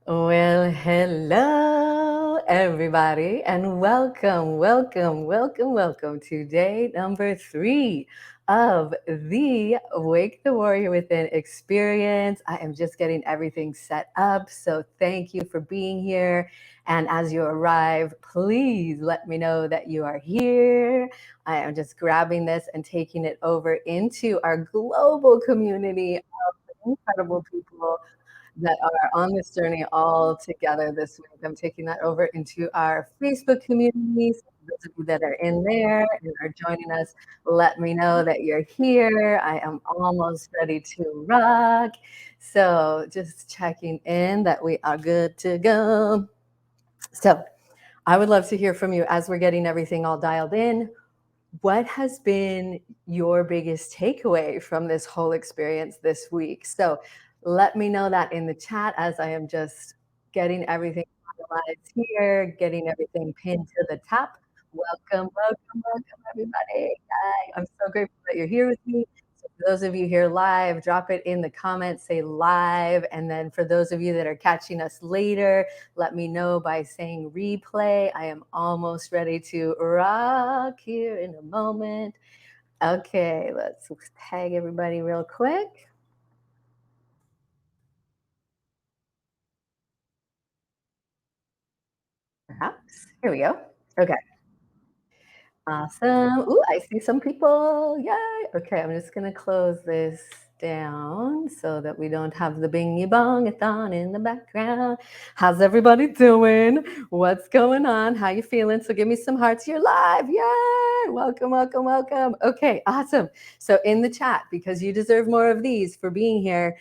Well, hello, everybody, and welcome to day number 3 of the Wake the Warrior Within experience. I am just getting everything set up, so thank you for being here. And as you arrive, please let me know that you are here. I am just grabbing this and taking it over into our global community of incredible people that are on this journey all together this week. I'm taking that over into our Facebook community. So those of you that are in there and are joining us, let me know that you're here. I am almost ready to rock. So just checking in that we are good to go. So I would love to hear from you as we're getting everything all dialed in. What has been your biggest takeaway from this whole experience this week? So let me know that in the chat as I am just getting everything finalized here, getting everything pinned to the top. Welcome, everybody. Yay. I'm so grateful that you're here with me. So for those of you here live, drop it in the comments, say live. And then for those of you that are catching us later, let me know by saying replay. I am almost ready to rock here in a moment. Okay, let's tag everybody real quick. Perhaps. Here we go. Okay. Awesome. Ooh, I see some people. Yay. Okay, I'm just going to close this down so that we don't have the bingy bong-a-thon in the background. How's everybody doing? What's going on? How you feeling? So give me some hearts. You're live. Yay. Welcome. Okay, awesome. So in the chat, because you deserve more of these for being here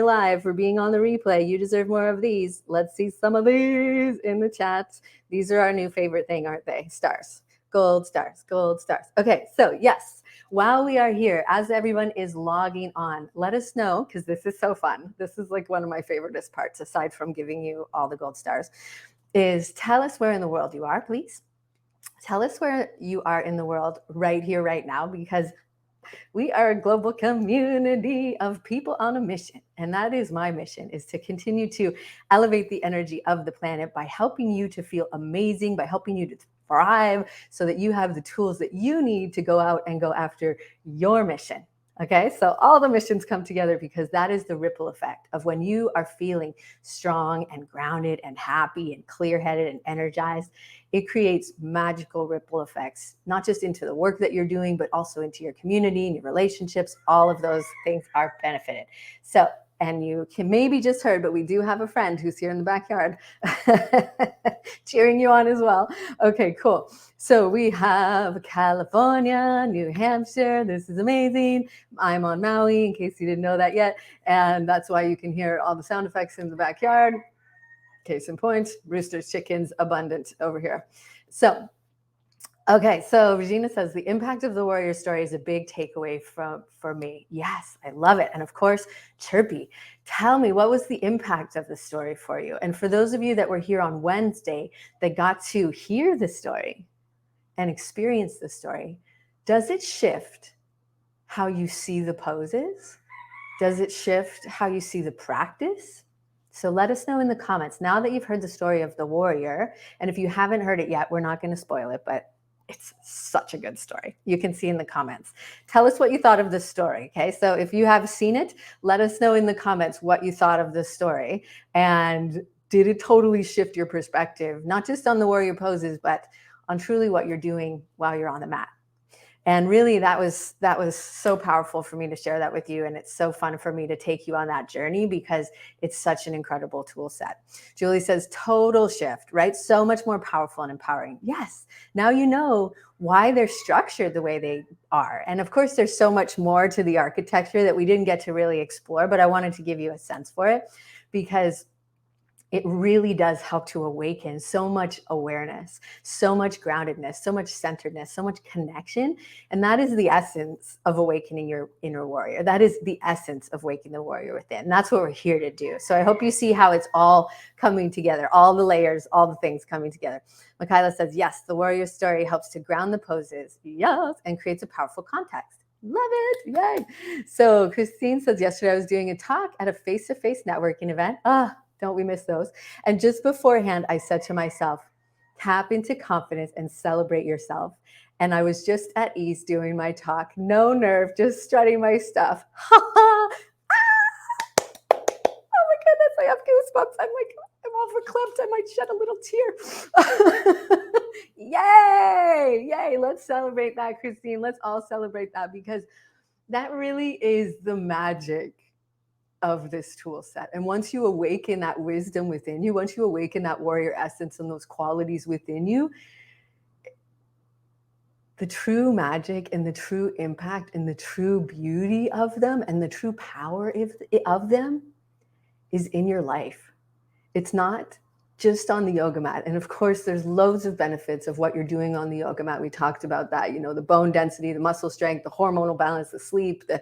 live, for being on the replay, you deserve more of these. Let's see some of these in the chat. These are our new favorite thing, aren't they? Stars. Gold stars, gold stars. Okay, so yes, while we are here, as everyone is logging on, let us know, because this is so fun. This is like one of my favoriteest parts, aside from giving you all the gold stars, is tell us where in the world you are, please. Tell us where you are in the world right here, right now, because we are a global community of people on a mission. And that is my mission, is to continue to elevate the energy of the planet by helping you to feel amazing, by helping you to thrive so that you have the tools that you need to go out and go after your mission. Okay, so all the missions come together because that is the ripple effect of when you are feeling strong and grounded and happy and clear headed and energized. It creates magical ripple effects, not just into the work that you're doing, but also into your community and your relationships. All of those things are benefited. So, and you can maybe just heard, but we do have a friend who's here in the backyard cheering you on as well. Okay, cool. So we have California, New Hampshire. This is amazing. I'm on Maui, in case you didn't know that yet. And that's why you can hear all the sound effects in the backyard. Case in point, roosters, chickens, abundant over here. So, okay, so Regina says the impact of the warrior story is a big takeaway for me. Yes, I love it. And of course, Chirpy, tell me, what was the impact of the story for you? And for those of you that were here on Wednesday that got to hear the story and experience the story, does it shift how you see the poses? Does it shift how you see the practice? So let us know in the comments. Now that you've heard the story of the warrior, and if you haven't heard it yet, we're not going to spoil it, but it's such a good story. You can see in the comments. Tell us what you thought of the story, okay? So if you have seen it, let us know in the comments what you thought of the story. And did it totally shift your perspective, not just on the warrior poses, but on truly what you're doing while you're on the mat? And really, that was so powerful for me to share that with you. And it's so fun for me to take you on that journey because it's such an incredible tool set. Julie says, total shift, right? So much more powerful and empowering. Yes. Now you know why they're structured the way they are. And of course, there's so much more to the architecture that we didn't get to really explore, but I wanted to give you a sense for it because it really does help to awaken so much awareness, so much groundedness, so much centeredness, so much connection. And that is the essence of awakening your inner warrior. That is the essence of waking the warrior within. And that's what we're here to do. So I hope you see how it's all coming together, all the layers, all the things coming together. Michaela says, yes, the warrior story helps to ground the poses, yes, and creates a powerful context. Love it. Yay. So Christine says, yesterday I was doing a talk at a face-to-face networking event. Don't we miss those? And just beforehand, I said to myself, tap into confidence and celebrate yourself. And I was just at ease doing my talk, no nerve, just strutting my stuff. Oh my goodness, I have goosebumps. I'm all verklempt. I might shed a little tear. Yay! Yay! Let's celebrate that, Christine. Let's all celebrate that because that really is the magic of this tool set. And once you awaken that wisdom within you, once you awaken that warrior essence and those qualities within you, the true magic and the true impact and the true beauty of them and the true power of them is in your life. It's not just on the yoga mat. And of course, there's loads of benefits of what you're doing on the yoga mat. We talked about that, the bone density, the muscle strength, the hormonal balance, the sleep, the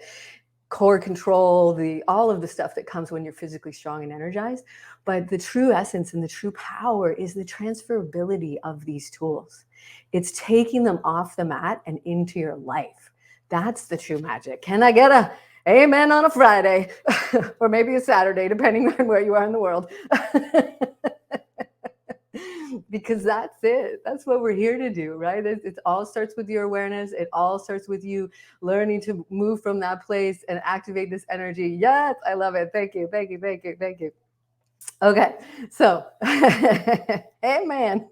core control, all of the stuff that comes when you're physically strong and energized. But the true essence and the true power is the transferability of these tools. It's taking them off the mat and into your life. That's the true magic. Can I get a amen on a Friday or maybe a Saturday, depending on where you are in the world? Because that's it. That's what we're here to do, right? It all starts with your awareness. It all starts with you learning to move from that place and activate this energy. Yes, I love it. Thank you. Thank you. Thank you. Thank you. Okay. So, amen.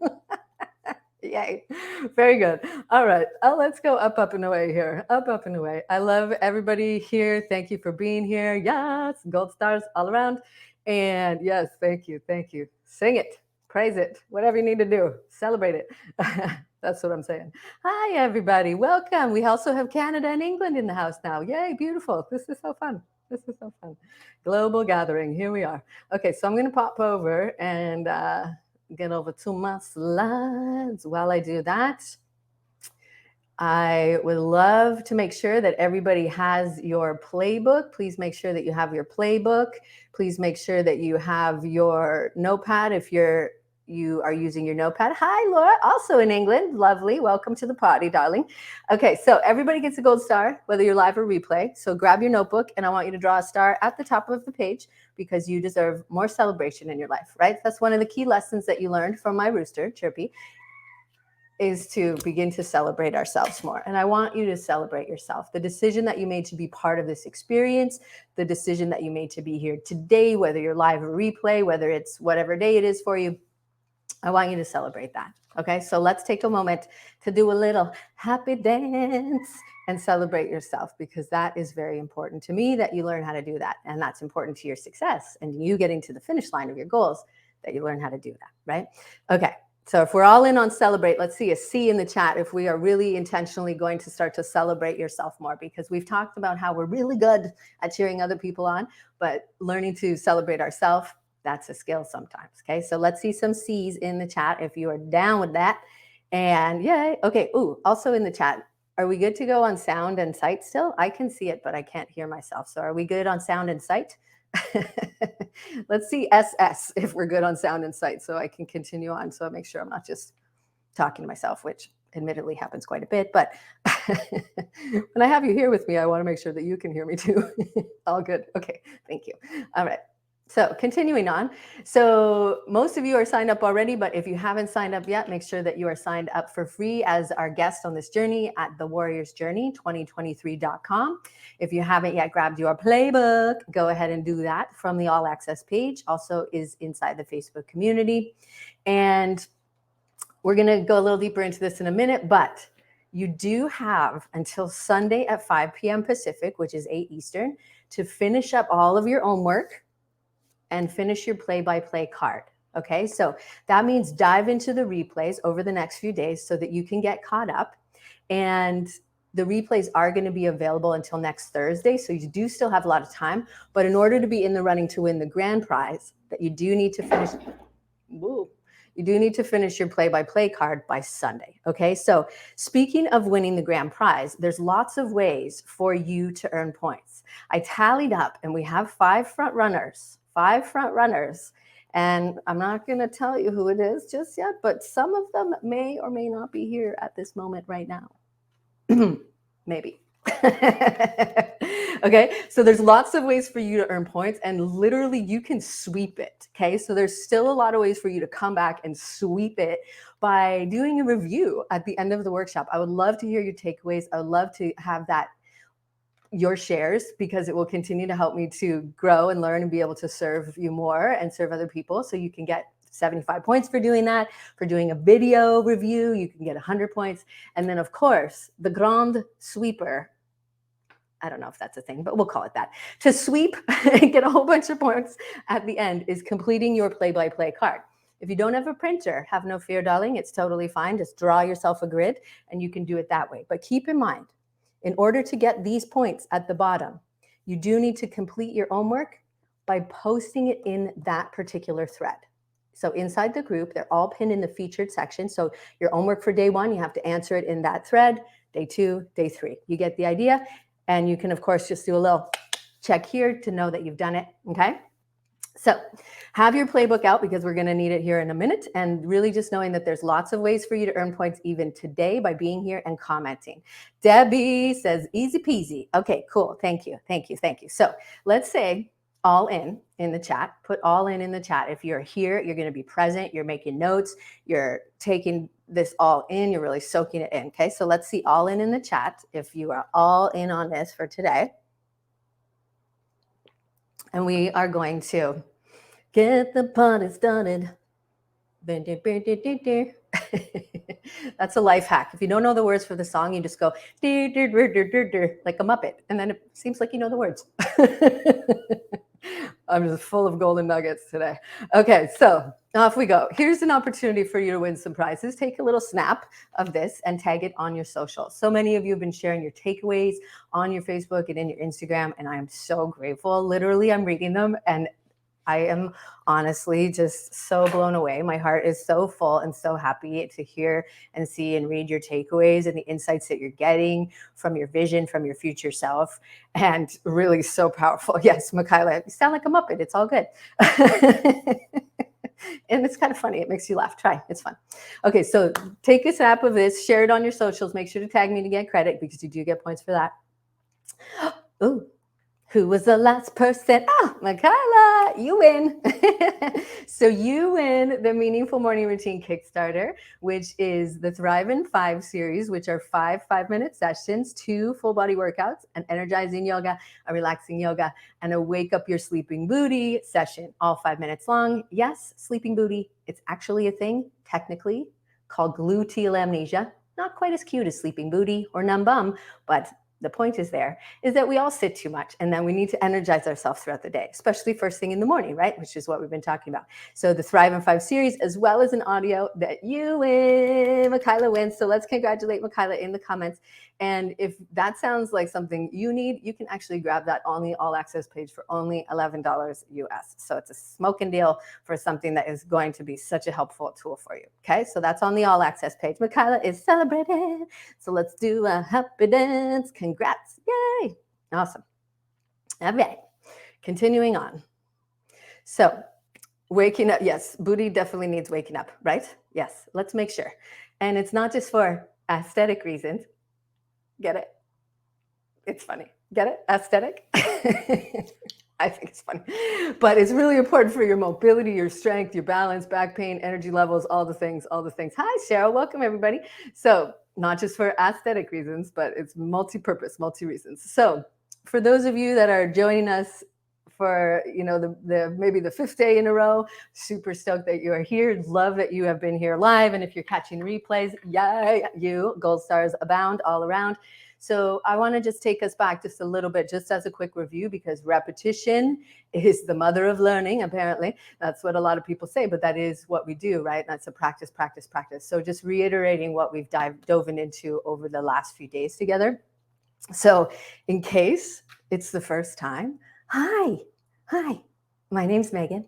Yay. Very good. All right. Let's go up and away here. Up and away. I love everybody here. Thank you for being here. Yes. Gold stars all around. And yes, thank you. Thank you. Sing it. Praise it. Whatever you need to do. Celebrate it. That's what I'm saying. Hi, everybody. Welcome. We also have Canada and England in the house now. Yay. Beautiful. This is so fun. This is so fun. Global gathering. Here we are. Okay. So I'm going to pop over and get over to my slides. While I do that, I would love to make sure that everybody has your playbook. Please make sure that you have your playbook. Please make sure that you have your notepad if you are using your notepad. Hi, Laura, also in England. Lovely. Welcome to the party, darling. Okay, so everybody gets a gold star, whether you're live or replay. So grab your notebook, and I want you to draw a star at the top of the page because you deserve more celebration in your life, right? That's one of the key lessons that you learned from my rooster, Chirpy, is to begin to celebrate ourselves more. And I want you to celebrate yourself. The decision that you made to be part of this experience, the decision that you made to be here today, whether you're live or replay, whether it's whatever day it is for you, I want you to celebrate that. Okay, so let's take a moment to do a little happy dance and celebrate yourself, because that is very important to me that you learn how to do that. And that's important to your success and you getting to the finish line of your goals, that you learn how to do that, right? Okay, so if we're all in on celebrate, let's see a C in the chat if we are really intentionally going to start to celebrate yourself more, because we've talked about how we're really good at cheering other people on, but learning to celebrate ourselves, that's a skill sometimes. Okay, so let's see some C's in the chat if you are down with that. And yay. Okay. Ooh, also in the chat, are we good to go on sound and sight still? I can see it, but I can't hear myself. So are we good on sound and sight? Let's see SS if we're good on sound and sight, so I can continue on. So I make sure I'm not just talking to myself, which admittedly happens quite a bit. But when I have you here with me, I want to make sure that you can hear me too. All good. Okay. Thank you. All right. So continuing on. So most of you are signed up already, but if you haven't signed up yet, make sure that you are signed up for free as our guest on this journey at thewarriorsjourney2023.com. If you haven't yet grabbed your playbook, go ahead and do that from the All Access page. Also is inside the Facebook community. And we're going to go a little deeper into this in a minute, but you do have until Sunday at 5 p.m. Pacific, which is 8 Eastern, to finish up all of your own work and finish your play-by-play card. Okay, so that means dive into the replays over the next few days so that you can get caught up. And the replays are going to be available until next Thursday, so you do still have a lot of time. But in order to be in the running to win the grand prize, that you do need to finish. Woo, you do need to finish your play-by-play card by Sunday. Okay, so speaking of winning the grand prize, there's lots of ways for you to earn points. I tallied up, and we have 5 front runners. 5 front runners, and I'm not going to tell you who it is just yet, but some of them may or may not be here at this moment right now. Maybe. Okay, so there's lots of ways for you to earn points, and literally you can sweep it. Okay, so there's still a lot of ways for you to come back and sweep it by doing a review at the end of the workshop. I would love to hear your takeaways. I would love to have that, your shares, because it will continue to help me to grow and learn and be able to serve you more and serve other people. So you can get 75 points for doing that. For doing a video review, you can get 100 points. And then of course, the grand sweeper, I don't know if that's a thing, but we'll call it that, to sweep and get a whole bunch of points at the end, is completing your play-by-play card. If you don't have a printer, have no fear, darling. It's totally fine. Just draw yourself a grid and you can do it that way. But keep in mind, in order to get these points at the bottom, you do need to complete your homework by posting it in that particular thread. So inside the group, they're all pinned in the featured section. So your homework for day 1, you have to answer it in that thread. Day 2, day 3. You get the idea? And you can, of course, just do a little check here to know that you've done it, okay? So have your playbook out, because we're going to need it here in a minute, and really just knowing that there's lots of ways for you to earn points even today by being here and commenting. Debbie says easy peasy. Okay, cool. Thank you. Thank you. Thank you. So let's say all in the chat. Put all in the chat. If you're here, you're going to be present. You're making notes. You're taking this all in. You're really soaking it in. Okay, so let's see all in the chat if you are all in on this for today. And we are going to get the party started. That's a life hack. If you don't know the words for the song, you just go like a Muppet, and then it seems like you know the words. I'm just full of golden nuggets today. Okay, so off we go. Here's an opportunity for you to win some prizes. Take a little snap of this and tag it on your social. So many of you have been sharing your takeaways on your Facebook and in your Instagram, and I am so grateful. Literally, I'm reading them, and I am honestly just so blown away. My heart is so full and so happy to hear and see and read your takeaways and the insights that you're getting from your vision, from your future self, and really so powerful. Yes, Michaela, you sound like a Muppet. It's all good. And it's kind of funny. It makes you laugh. Try. It's fun. Okay, so take a snap of this, share it on your socials. Make sure to tag me to get credit, because you do get points for that. Ooh. Who was the last person? Ah, Michaela, you win. So you win the Meaningful Morning Routine Kickstarter, which is the Thrive in 5 series, which are 5 5-minute sessions, 2 full body workouts, an energizing yoga, a relaxing yoga, and a wake up your sleeping booty session, all 5 minutes long. Yes, sleeping booty, it's actually a thing, technically, called gluteal amnesia. Not quite as cute as sleeping booty or numb bum, but the point is that we all sit too much, and then we need to energize ourselves throughout the day, especially first thing in the morning, right? Which is what we've been talking about. So the Thrive in 5 series, as well as an audio that you win, Michaela wins. So let's congratulate Michaela in the comments. And if that sounds like something you need, you can actually grab that on the all access page for only $11 US. So it's a smoking deal for something that is going to be such a helpful tool for you. Okay, so that's on the all access page. Michaela is celebrating. So let's do a happy dance. Congrats. Yay. Awesome. All right. Continuing on. So waking up. Yes, booty definitely needs waking up, right? Yes. Let's make sure. And it's not just for aesthetic reasons. Get it? It's funny. Get it? Aesthetic? I think it's funny. But it's really important for your mobility, your strength, your balance, back pain, energy levels, all the things, all the things. Hi, Cheryl. Welcome, everybody. So not just for aesthetic reasons, but it's multi-purpose, multi-reasons. So for those of you that are joining us for, you know, the maybe the 5th day in a row, super stoked that you are here. Love that you have been here live. And if you're catching replays, yay, you, gold stars abound all around. So I want to just take us back just a little bit, just as a quick review, because repetition is the mother of learning, apparently. That's what a lot of people say, but that is what we do, right? That's a practice, practice, practice. So just reiterating what we've dove into over the last few days together. So in case it's the first time, hi, my name's Megan.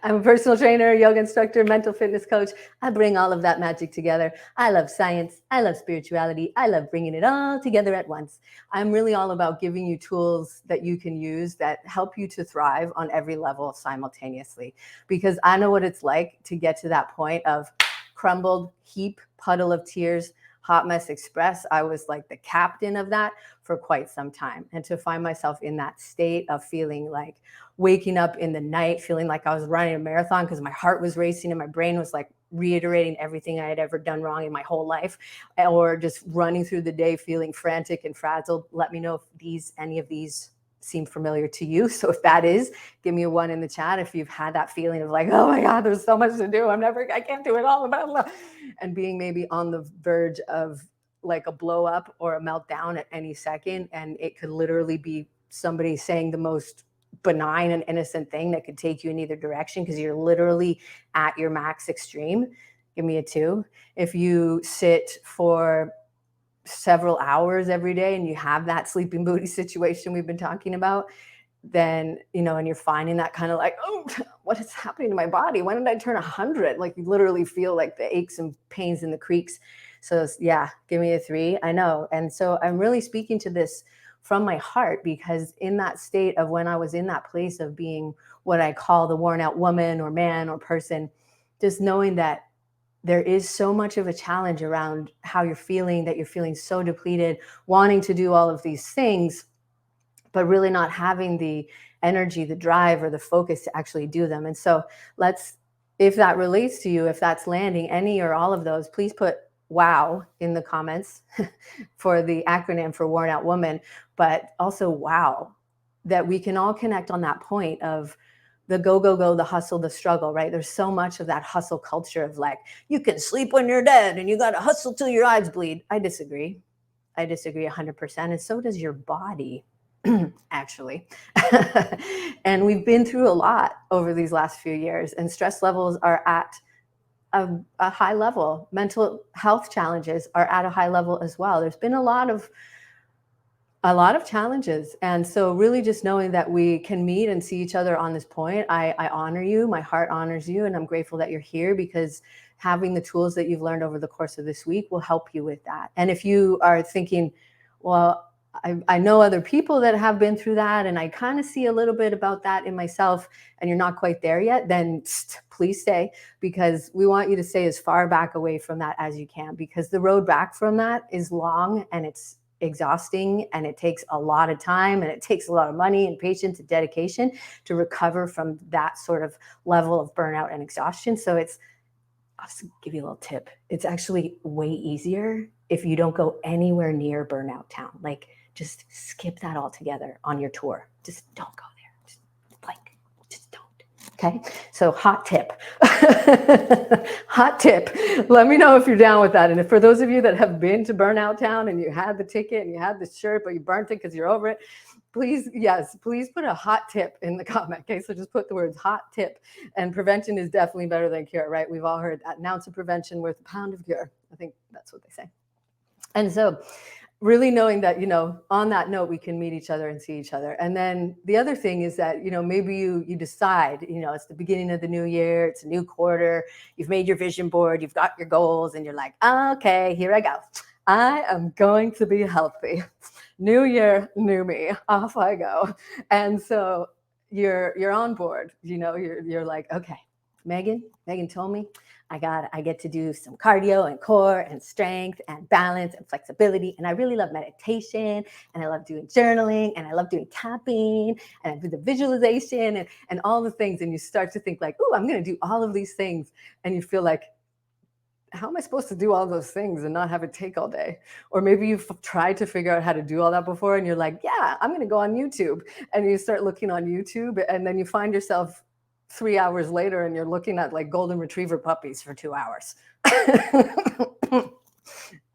I'm a personal trainer, yoga instructor, mental fitness coach. I bring all of that magic together. I love science. I love spirituality. I love bringing it all together at once. I'm really all about giving you tools that you can use that help you to thrive on every level simultaneously. Because I know what it's like to get to that point of crumbled heap, puddle of tears, Hot Mess Express, I was like the captain of that for quite some time. And to find myself in that state of feeling like waking up in the night, feeling like I was running a marathon because my heart was racing and my brain was like reiterating everything I had ever done wrong in my whole life, or just running through the day feeling frantic and frazzled. Let me know if any of these seem familiar to you. So if that is, give me a 1 in the chat if you've had that feeling of like, oh my God, there's so much to do. I can't do it all. Blah, blah. And being maybe on the verge of like a blow up or a meltdown at any second. And it could literally be somebody saying the most benign and innocent thing that could take you in either direction because you're literally at your max extreme. Give me a 2. If you sit for several hours every day and you have that sleeping beauty situation we've been talking about, then, and you're finding that kind of like, oh, what is happening to my body? When did I turn 100? Like you literally feel like the aches and pains in the creaks. So yeah, give me a 3. I know. And so I'm really speaking to this from my heart, because in that state of when I was in that place of being what I call the worn out woman or man or person, just knowing that there is so much of a challenge around how you're feeling, that you're feeling so depleted, wanting to do all of these things, but really not having the energy, the drive, or the focus to actually do them. And so if that relates to you, if that's landing any or all of those, please put WOW in the comments for the acronym for Worn Out Woman, but also WOW, that we can all connect on that point of the go, go, go, the hustle, the struggle, right? There's so much of that hustle culture of like, you can sleep when you're dead and you got to hustle till your eyes bleed. I disagree 100%. And so does your body, actually. And we've been through a lot over these last few years, and stress levels are at a high level. Mental health challenges are at a high level as well. There's been a lot of challenges. And so really just knowing that we can meet and see each other on this point, I honor you, my heart honors you, and I'm grateful that you're here, because having the tools that you've learned over the course of this week will help you with that. And if you are thinking, well, I know other people that have been through that, and I kind of see a little bit about that in myself, and you're not quite there yet, then please stay, because we want you to stay as far back away from that as you can, because the road back from that is long and it's exhausting, and it takes a lot of time, and it takes a lot of money and patience and dedication to recover from that sort of level of burnout and exhaustion. So I'll just give you a little tip. It's actually way easier if you don't go anywhere near burnout town. Like, just skip that altogether on your tour. Just don't go there. Just don't. Okay. So hot tip. Hot tip. Let me know if you're down with that. And if for those of you that have been to Burnout Town and you had the ticket and you had the shirt, but you burnt it because you're over it, please put a hot tip in the comment. Okay. So just put the words hot tip. And prevention is definitely better than cure, right? We've all heard that. An ounce of prevention worth a pound of cure. I think that's what they say. And so really knowing that, on that note, we can meet each other and see each other. And then the other thing is that, maybe you decide, it's the beginning of the new year, it's a new quarter, you've made your vision board, you've got your goals, and you're like, okay, here I go. I am going to be healthy. New year, new me, off I go. And so you're on board, you're like, okay, Megan told me I get to do some cardio and core and strength and balance and flexibility. And I really love meditation, and I love doing journaling, and I love doing tapping, and I do the visualization and all the things. And you start to think like, oh, I'm going to do all of these things. And you feel like, how am I supposed to do all those things and not have it take all day? Or maybe you've tried to figure out how to do all that before, and you're like, yeah, I'm going to go on YouTube. And you start looking on YouTube, and then you find yourself 3 hours later and you're looking at like golden retriever puppies for 2 hours.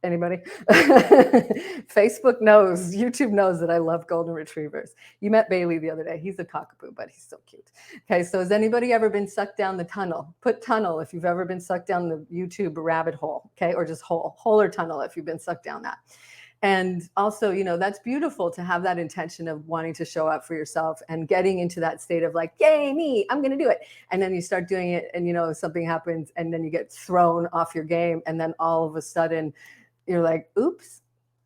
Anybody? Facebook knows, YouTube knows that I love golden retrievers. You met Bailey the other day. He's a cockapoo, but he's so cute. Okay, so has anybody ever been sucked down the tunnel? Put tunnel if you've ever been sucked down the YouTube rabbit hole, okay? Or just hole or tunnel if you've been sucked down that. And also, that's beautiful to have that intention of wanting to show up for yourself and getting into that state of like, yay, me, I'm going to do it. And then you start doing it, and, something happens, and then you get thrown off your game. And then all of a sudden you're like, oops,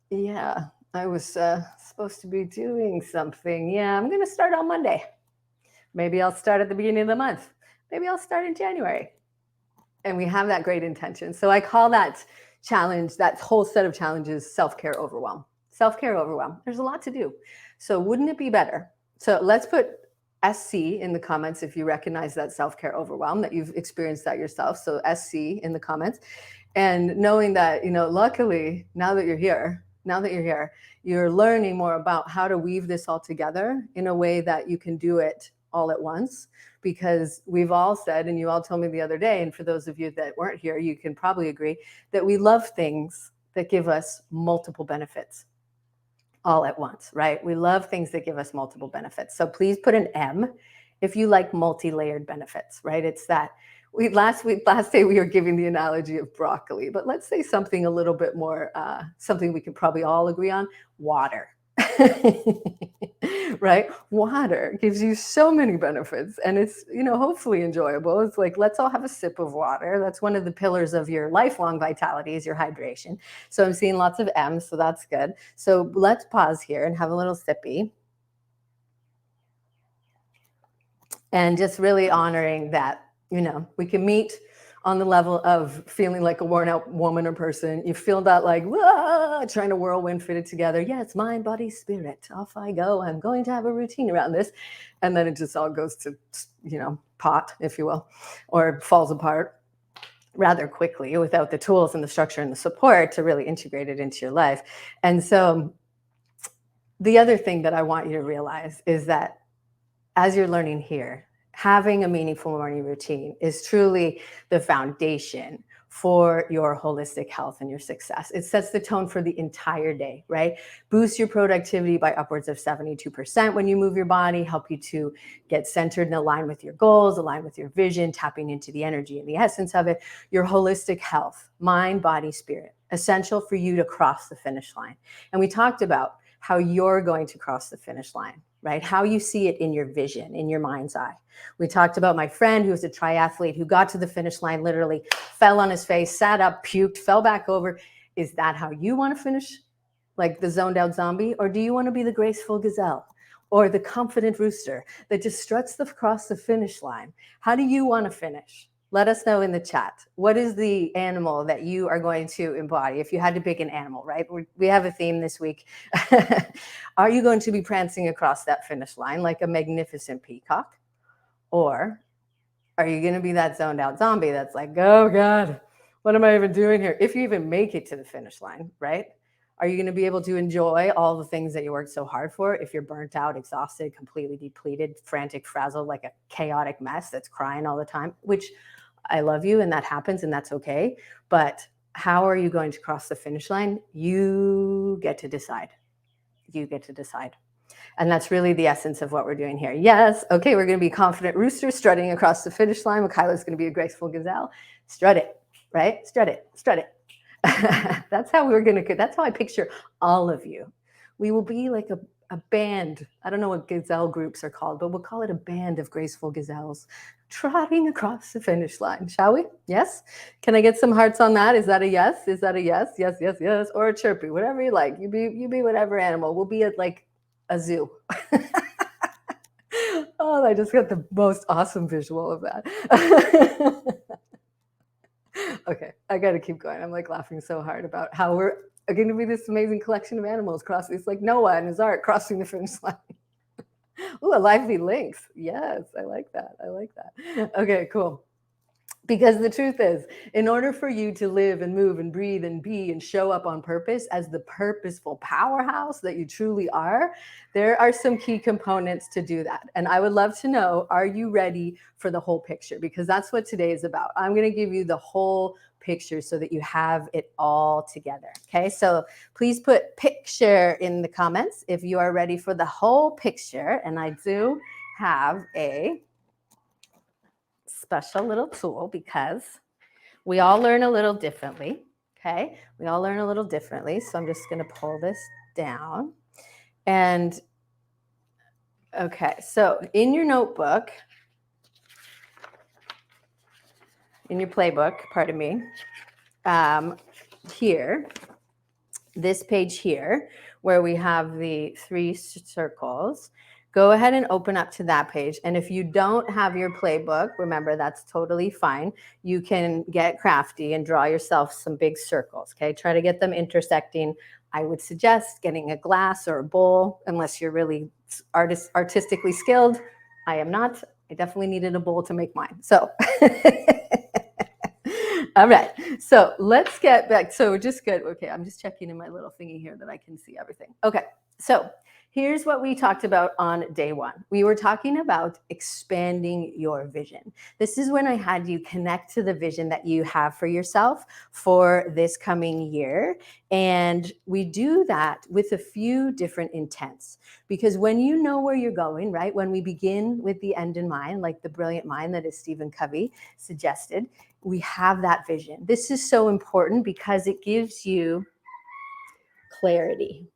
yeah, I was supposed to be doing something. Yeah, I'm going to start on Monday. Maybe I'll start at the beginning of the month. Maybe I'll start in January. And we have that great intention. So I call that, challenge, that whole set of challenges, self-care overwhelm. Self-care overwhelm. There's a lot to do. So wouldn't it be better? So let's put SC in the comments if you recognize that self-care overwhelm, that you've experienced that yourself. So SC in the comments. And knowing that, luckily, now that you're here, you're learning more about how to weave this all together in a way that you can do it all at once. Because we've all said, and you all told me the other day, and for those of you that weren't here, you can probably agree, that we love things that give us multiple benefits all at once, right? We love things that give us multiple benefits. So please put an M if you like multi-layered benefits, right? It's that. Last day we were giving the analogy of broccoli, but let's say something a little bit more, something we can probably all agree on, water. Right? Water gives you so many benefits, and it's, hopefully enjoyable. It's like, let's all have a sip of water. That's one of the pillars of your lifelong vitality, is your hydration. So I'm seeing lots of M's, so that's good. So let's pause here and have a little sippy. And just really honoring that, we can meet on the level of feeling like a worn out woman or person. You feel that like, trying to whirlwind fit it together. Yeah, it's mind, body, spirit. Off I go. I'm going to have a routine around this. And then it just all goes to, pot, if you will, or falls apart rather quickly without the tools and the structure and the support to really integrate it into your life. And so the other thing that I want you to realize is that as you're learning here, having a meaningful morning routine is truly the foundation for your holistic health and your success. It sets the tone for the entire day, right? Boost your productivity by upwards of 72% when you move your body, help you to get centered and align with your goals, align with your vision, tapping into the energy and the essence of it. Your holistic health, mind, body, spirit, essential for you to cross the finish line. And we talked about how you're going to cross the finish line, right? How you see it in your vision, in your mind's eye. We talked about my friend who was a triathlete who got to the finish line, literally fell on his face, sat up, puked, fell back over. Is that how you want to finish? Like the zoned out zombie? Or do you want to be the graceful gazelle or the confident rooster that just struts across the finish line? How do you want to finish? Let us know in the chat. What is the animal that you are going to embody? If you had to pick an animal, right? We have a theme this week. Are you going to be prancing across that finish line like a magnificent peacock? Or are you going to be that zoned out zombie that's like, oh God, what am I even doing here? If you even make it to the finish line, right? Are you going to be able to enjoy all the things that you worked so hard for if you're burnt out, exhausted, completely depleted, frantic, frazzled, like a chaotic mess that's crying all the time? Which I love you, and that happens, and that's okay. But how are you going to cross the finish line? You get to decide. You get to decide. And that's really the essence of what we're doing here. Yes, okay, we're going to be confident rooster strutting across the finish line. Michaela's going to be a graceful gazelle. Strut it, right? Strut it, strut it. That's how that's how I picture all of you. We will be like a band. I don't know what gazelle groups are called, but we'll call it a band of graceful gazelles trotting across the finish line, shall we? Yes? Can I get some hearts on that? Is that a yes? Is that a yes? Yes, yes, yes. Or a chirpy, whatever you like. You be whatever animal. We'll be at like a zoo. Oh, I just got the most awesome visual of that. Okay, I got to keep going. I'm like laughing so hard about how we're going to be this amazing collection of animals crossing. It's like Noah and his ark crossing the finish line. Ooh, a lively lynx. Yes, I like that. I like that. Okay, cool. Because the truth is, in order for you to live and move and breathe and be and show up on purpose as the purposeful powerhouse that you truly are, there are some key components to do that. And I would love to know, are you ready for the whole picture? Because that's what today is about. I'm going to give you the whole picture so that you have it all together. Okay, so please put picture in the comments if you are ready for the whole picture. And I do have a special little tool because we all learn a little differently, okay? We all learn a little differently. So I'm just going to pull this down. And, okay, so in your notebook, in your playbook, pardon me, here, this page here, where we have the 3 circles, Go ahead and open up to that page. And if you don't have your playbook, remember that's totally fine. You can get crafty and draw yourself some big circles, okay? Try to get them intersecting. I would suggest getting a glass or a bowl, unless you're really artistically skilled. I am not. I definitely needed a bowl to make mine. So, all right. So let's get back. So we're just good. Okay, I'm just checking in my little thingy here that I can see everything. Okay, so here's what we talked about on day one. We were talking about expanding your vision. This is when I had you connect to the vision that you have for yourself for this coming year. And we do that with a few different intents. Because when you know where you're going, right, when we begin with the end in mind, like the brilliant mind that is Stephen Covey suggested, we have that vision. This is so important because it gives you clarity.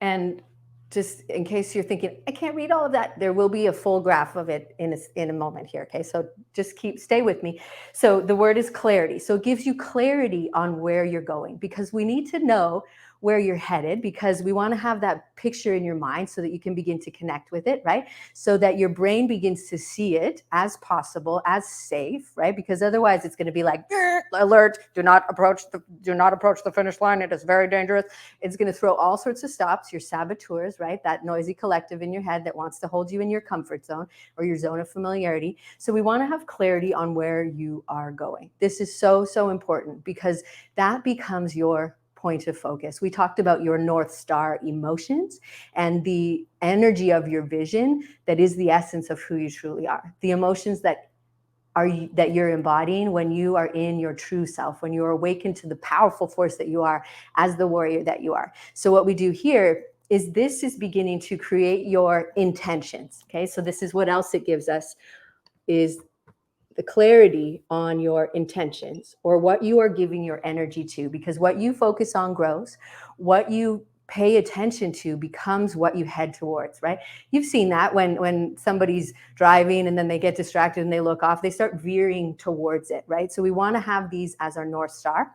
And just in case you're thinking, I can't read all of that, there will be a full graph of it in a moment here, okay? So just stay with me. So the word is clarity. So it gives you clarity on where you're going, because we need to know where you're headed, because we want to have that picture in your mind so that you can begin to connect with it, right? So that your brain begins to see it as possible, as safe, right? Because otherwise it's going to be like, alert, do not approach the finish line. It is very dangerous. It's going to throw all sorts of stops, your saboteurs, right? That noisy collective in your head that wants to hold you in your comfort zone or your zone of familiarity. So we want to have clarity on where you are going. This is so, so important, because that becomes your point of focus. We talked about your North Star emotions and the energy of your vision that is the essence of who you truly are. The emotions that you're embodying when you are in your true self, when you are awakened to the powerful force that you are as the warrior that you are. So what we do here is this is beginning to create your intentions. Okay, so this is what else it gives us, is the clarity on your intentions, or what you are giving your energy to, because what you focus on grows. What you pay attention to becomes what you head towards, right? You've seen that when somebody's driving and then they get distracted and they look off, they start veering towards it, right? So we want to have these as our North Star.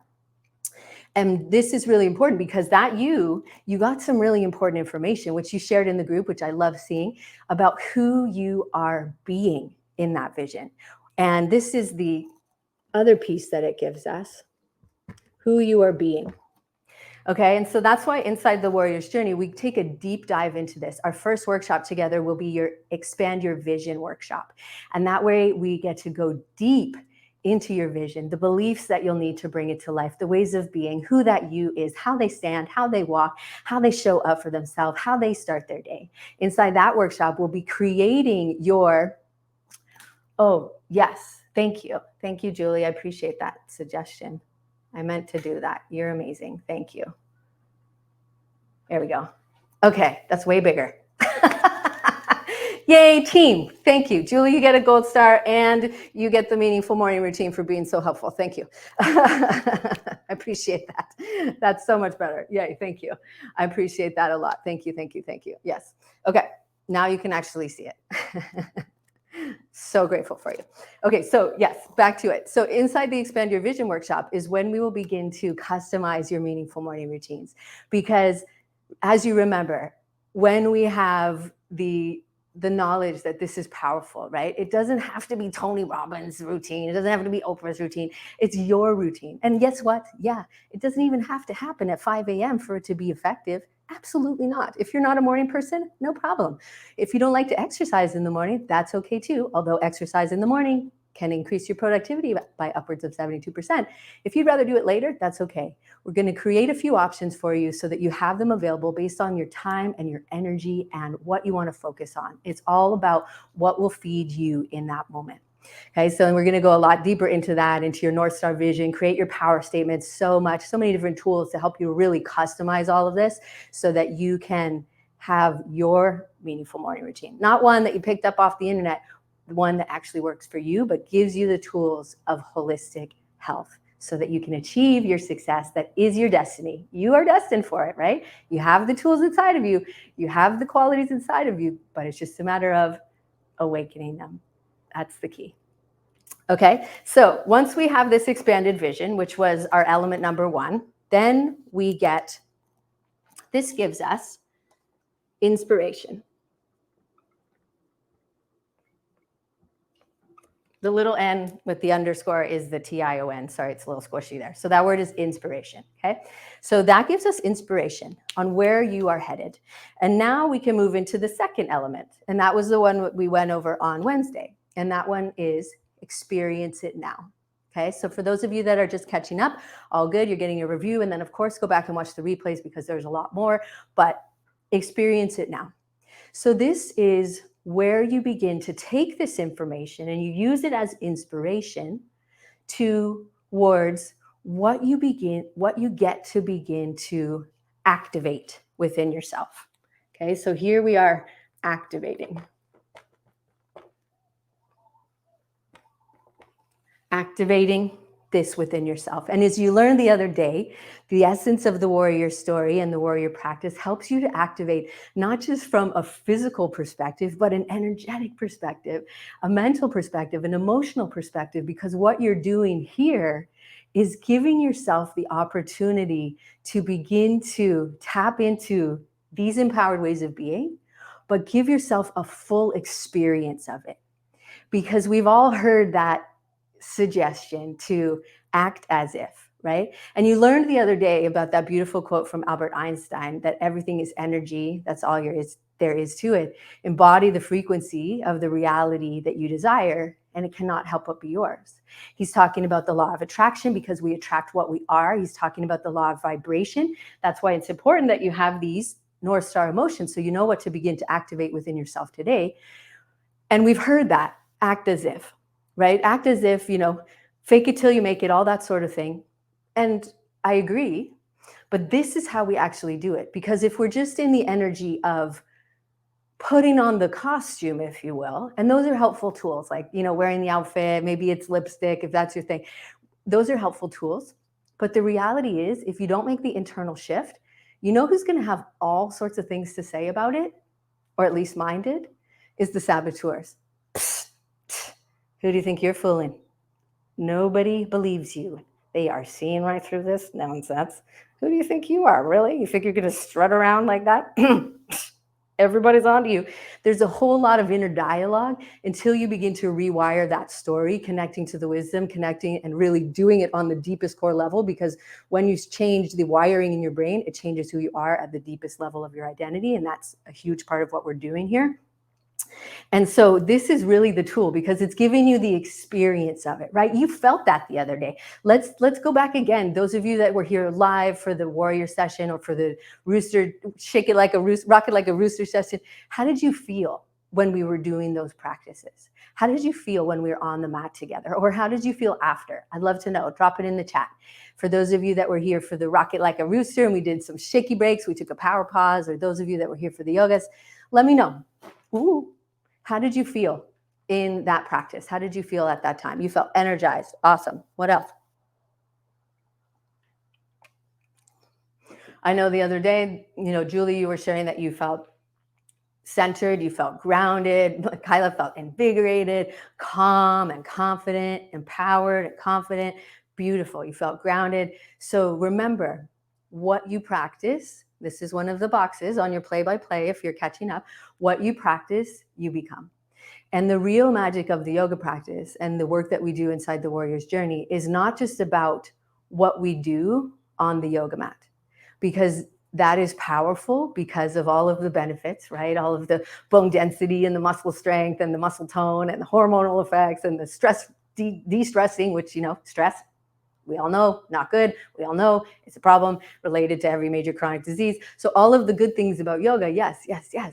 And this is really important because that you got some really important information, which you shared in the group, which I love seeing, about who you are being in that vision. And this is the other piece that it gives us, who you are being. Okay, and so that's why inside the Warrior's Journey, we take a deep dive into this. Our first workshop together will be your Expand Your Vision workshop. And that way we get to go deep into your vision, the beliefs that you'll need to bring it to life, the ways of being, who that you is, how they stand, how they walk, how they show up for themselves, how they start their day. Inside that workshop, we'll be creating your, oh, yes, thank you. Thank you, Julie. I appreciate that suggestion. I meant to do that. You're amazing. Thank you. There we go. Okay, that's way bigger. Yay, team. Thank you. Julie, you get a gold star and you get the meaningful morning routine for being so helpful. Thank you. I appreciate that. That's so much better. Yay, thank you. I appreciate that a lot. Thank you, thank you, thank you. Yes. Okay, now you can actually see it. So grateful for you. Okay, so yes, back to it. So inside the Expand Your Vision workshop is when we will begin to customize your meaningful morning routines. Because as you remember, when we have the knowledge that this is powerful, right? It doesn't have to be Tony Robbins' routine. It doesn't have to be Oprah's routine. It's your routine. And guess what? Yeah, it doesn't even have to happen at 5 a.m. for it to be effective. Absolutely not. If you're not a morning person, no problem. If you don't like to exercise in the morning, that's okay too. Although exercise in the morning can increase your productivity by upwards of 72%. If you'd rather do it later, that's okay. We're going to create a few options for you so that you have them available based on your time and your energy and what you want to focus on. It's all about what will feed you in that moment. Okay, so we're going to go a lot deeper into that, into your North Star vision, create your power statements, so many different tools to help you really customize all of this so that you can have your meaningful morning routine. Not one that you picked up off the internet, one that actually works for you, but gives you the tools of holistic health so that you can achieve your success that is your destiny. You are destined for it, right? You have the tools inside of you. You have the qualities inside of you, but it's just a matter of awakening them. That's the key. Okay, so once we have this expanded vision, which was our element number one, then we get, this gives us Inspiration. The little n with the underscore is the T-I-O-N. Sorry, it's a little squishy there. So that word is inspiration, okay? So that gives us inspiration on where you are headed. And now we can move into the second element. And that was the one we went over on Wednesday. And that one is experience it now. Okay, so for those of you that are just catching up, all good, you're getting a review. And then, of course, go back and watch the replays because there's a lot more. But experience it now. So this is where you begin to take this information and you use it as inspiration towards what you get to begin to activate within yourself. Okay, so here we are activating. Activating this within yourself. And as you learned the other day, the essence of the warrior story and the warrior practice helps you to activate not just from a physical perspective, but an energetic perspective, a mental perspective, an emotional perspective, because what you're doing here is giving yourself the opportunity to begin to tap into these empowered ways of being, but give yourself a full experience of it. Because we've all heard that suggestion to act as if, right? And you learned the other day about that beautiful quote from Albert Einstein that everything is energy. That's all there is to it. Embody the frequency of the reality that you desire, and it cannot help but be yours. He's talking about the law of attraction because we attract what we are. He's talking about the law of vibration. That's why it's important that you have these North Star emotions so you know what to begin to activate within yourself today. And we've heard that, act as if. Right? Act as if, fake it till you make it, all that sort of thing. And I agree, but this is how we actually do it. Because if we're just in the energy of putting on the costume, if you will, and those are helpful tools, like, wearing the outfit, maybe it's lipstick, if that's your thing. Those are helpful tools. But the reality is, if you don't make the internal shift, you know who's going to have all sorts of things to say about it, or at least mine did, is the saboteurs. Who do you think you're fooling? Nobody believes you. They are seeing right through this nonsense. Who do you think you are, really? You think you're going to strut around like that? Everybody's onto you. There's a whole lot of inner dialogue until you begin to rewire that story, connecting to the wisdom, connecting and really doing it on the deepest core level, because when you change the wiring in your brain, it changes who you are at the deepest level of your identity. And that's a huge part of what we're doing here. And so this is really the tool because it's giving you the experience of it, right? You felt that the other day. Let's go back again. Those of you that were here live for the warrior session or for the rooster, shake it like a rooster, rock it like a rooster session. How did you feel when we were doing those practices? How did you feel when we were on the mat together? Or how did you feel after? I'd love to know. Drop it in the chat. For those of you that were here for the rock it like a rooster and we did some shaky breaks, we took a power pause, or those of you that were here for the yogas, let me know. Ooh. How did you feel in that practice? How did you feel at that time? You felt energized. Awesome. What else? I know the other day, Julie, you were sharing that you felt centered, you felt grounded. Kyla felt invigorated, calm and confident, empowered and confident. Beautiful. You felt grounded. So remember what you practice. This is one of the boxes on your play-by-play if you're catching up. What you practice, you become. And the real magic of the yoga practice and the work that we do inside the Warrior's Journey is not just about what we do on the yoga mat, because that is powerful because of all of the benefits, right? All of the bone density and the muscle strength and the muscle tone and the hormonal effects and the stress de-stressing, which, stress, we all know, not good. We all know it's a problem related to every major chronic disease. So all of the good things about yoga, yes,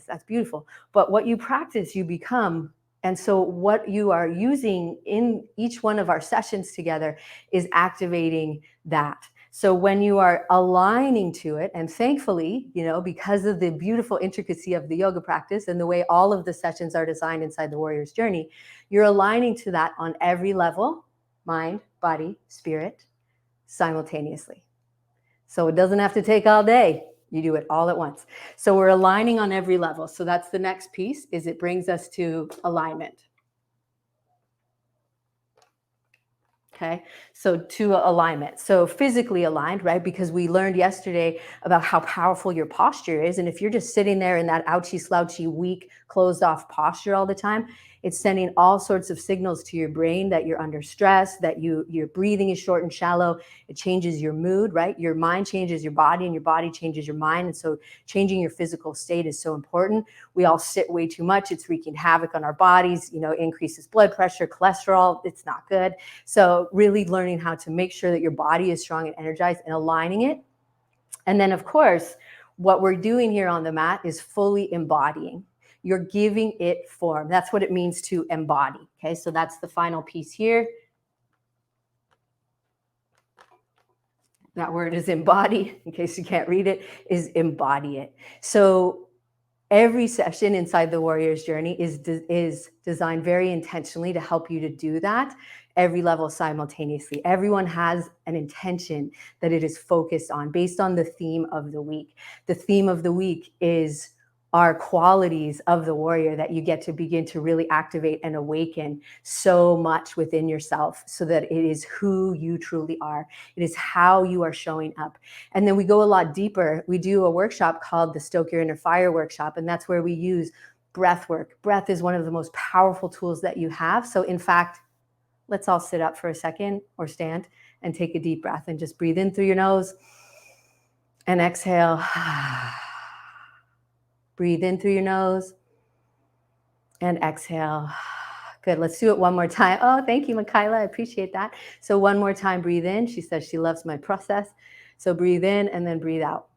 that's beautiful. But what you practice, you become. And so what you are using in each one of our sessions together is activating that. So when you are aligning to it, and thankfully, because of the beautiful intricacy of the yoga practice and the way all of the sessions are designed inside the Warrior's Journey, you're aligning to that on every level, mind, body, spirit, simultaneously. So it doesn't have to take all day. You do it all at once. So we're aligning on every level. So that's the next piece, is it brings us to alignment. Okay, so to alignment. So physically aligned, right? Because we learned yesterday about how powerful your posture is. And if you're just sitting there in that ouchy, slouchy, weak, closed off posture all the time, it's sending all sorts of signals to your brain that you're under stress, that your breathing is short and shallow. It changes your mood, right? Your mind changes your body and your body changes your mind. And so changing your physical state is so important. We all sit way too much. It's wreaking havoc on our bodies, increases blood pressure, cholesterol. It's not good. So really learning how to make sure that your body is strong and energized and aligning it. And then, of course, what we're doing here on the mat is fully embodying. You're giving it form. That's what it means to embody. Okay, so that's the final piece here. That word is embody, in case you can't read it, is embody it. So every session inside the Warrior's Journey is designed very intentionally to help you to do that every level simultaneously. Everyone has an intention that it is focused on based on the theme of the week. The theme of the week is our qualities of the warrior that you get to begin to really activate and awaken so much within yourself so that it is who you truly are. It is how you are showing up. And then we go a lot deeper. We do a workshop called the Stoke Your Inner Fire workshop, and that's where we use breath work. Breath is one of the most powerful tools that you have. So in fact, let's all sit up for a second or stand and take a deep breath and just breathe in through your nose and exhale. Breathe in through your nose and exhale. Good. Let's do it one more time. Oh, thank you, Michaela. I appreciate that. So one more time, breathe in. She says she loves my process. So breathe in and then breathe out.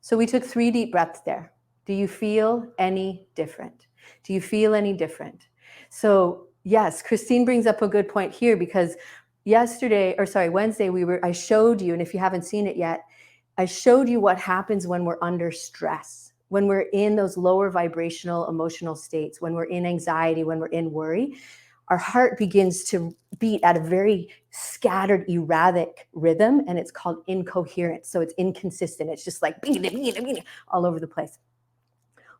So we took 3 deep breaths there. Do you feel any different? Do you feel any different? So yes, Christine brings up a good point here because Wednesday, I showed you, and if you haven't seen it yet, I showed you what happens when we're under stress, when we're in those lower vibrational emotional states, when we're in anxiety, when we're in worry. Our heart begins to beat at a very scattered, erratic rhythm, and it's called incoherence. So it's inconsistent. It's just like all over the place.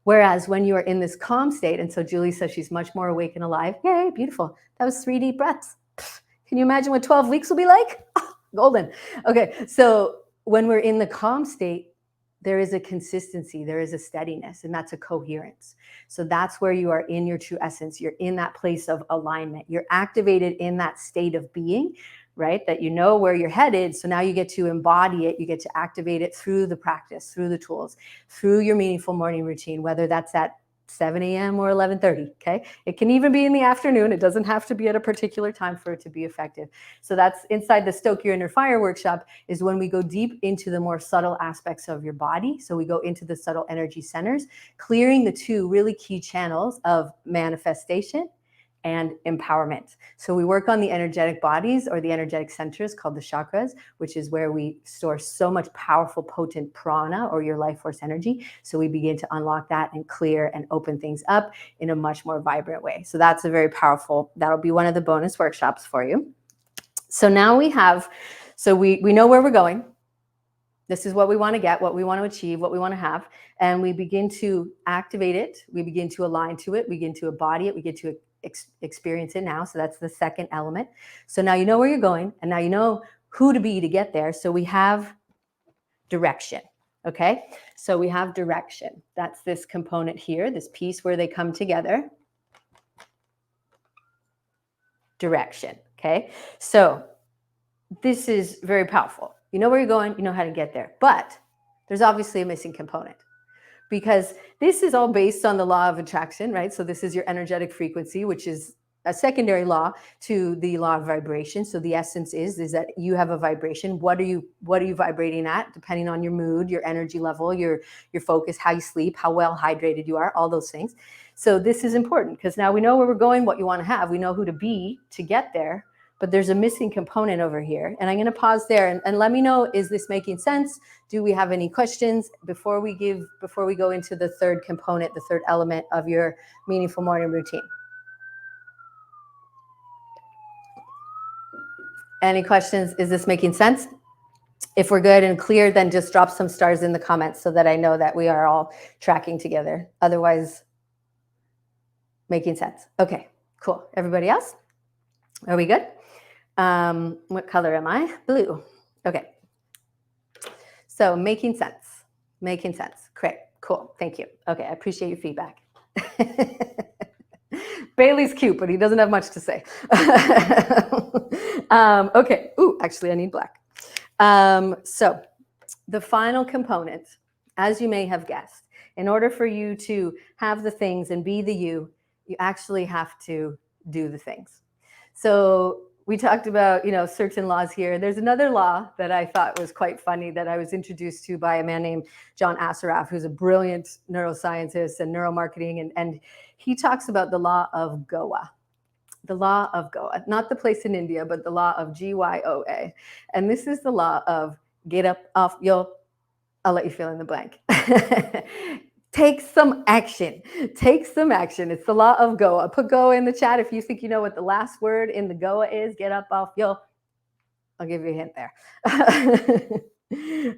Whereas when you are in this calm state, and so Julie says she's much more awake and alive. Yay, beautiful. That was 3 deep breaths. Can you imagine what 12 weeks will be like? Golden. Okay, so when we're in the calm state, there is a consistency, there is a steadiness, and that's a coherence. So that's where you are in your true essence. You're in that place of alignment. You're activated in that state of being, right? That you know where you're headed. So now you get to embody it. You get to activate it through the practice, through the tools, through your meaningful morning routine, whether that's at 7 a.m. or 11:30, okay? It can even be in the afternoon. It doesn't have to be at a particular time for it to be effective. So that's inside the Stoke Your Inner Fire workshop is when we go deep into the more subtle aspects of your body. So we go into the subtle energy centers, clearing the 2 really key channels of manifestation and empowerment. So we work on the energetic bodies or the energetic centers called the chakras, which is where we store so much powerful, potent prana or your life force energy. So we begin to unlock that and clear and open things up in a much more vibrant way. So that's a very powerful, that'll be one of the bonus workshops for you. So now we know where we're going. This is what we want to get, what we want to achieve, what we want to have. And we begin to activate it. We begin to align to it. We begin to embody it. We get to experience it now. So that's the second element. So now you know where you're going, and now you know who to be to get there. So we have direction. Okay. So we have direction. That's this component here, this piece where they come together. Direction. Okay. So this is very powerful. You know where you're going, you know how to get there, but there's obviously a missing component because this is all based on the law of attraction, right? So this is your energetic frequency, which is a secondary law to the law of vibration. So the essence is that you have a vibration. What are you vibrating at? Depending on your mood, your energy level, your focus, how you sleep, how well hydrated you are, all those things. So this is important because now we know where we're going, what you want to have. We know who to be to get there. But there's a missing component over here. And I'm going to pause there and let me know, is this making sense? Do we have any questions before we go into the third component, the third element of your meaningful morning routine? Any questions? Is this making sense? If we're good and clear, then just drop some stars in the comments so that I know that we are all tracking together. Otherwise, making sense. Okay, cool. Everybody else? Are we good? What color am I? Blue. Okay. So making sense. Making sense. Great. Cool. Thank you. Okay. I appreciate your feedback. Bailey's cute, but he doesn't have much to say. Okay. Ooh, actually, I need black. So the final component, as you may have guessed, in order for you to have the things and be the you actually have to do the things. So we talked about, certain laws here. There's another law that I thought was quite funny that I was introduced to by a man named John Assaraf, who's a brilliant neuroscientist and neuromarketing. And he talks about the law of Goa. The law of Goa, not the place in India, but the law of GYOA. And this is the law of get up off your, I'll let you fill in the blank. Take some action. Take some action. It's the law of Goa. Put Goa in the chat if you think you know what the last word in the Goa is. Get up off your, I'll give you a hint there.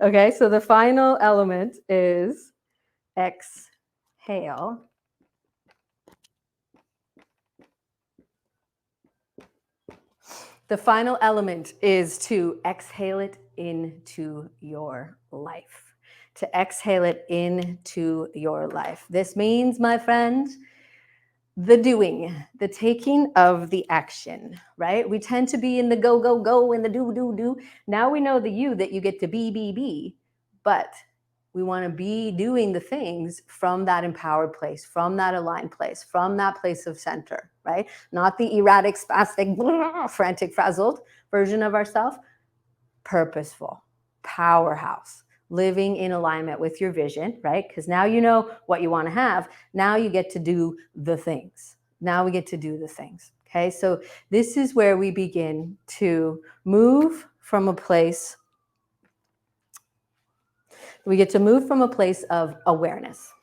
Okay, so the final element is exhale. The final element is to exhale it into your life. To exhale it into your life. This means, my friend, the doing, the taking of the action, right? We tend to be in the go, go, go, and the do, do, do. Now we know the you that you get to be, but we want to be doing the things from that empowered place, from that aligned place, from that place of center, right? Not the erratic, spastic, frantic, frazzled version of ourselves. Purposeful, powerhouse, living in alignment with your vision, right? Because now you know what you want to have. Now you get to do the things. Now we get to do the things. Okay, so this is where we begin to move from a place. We get to move from a place of awareness.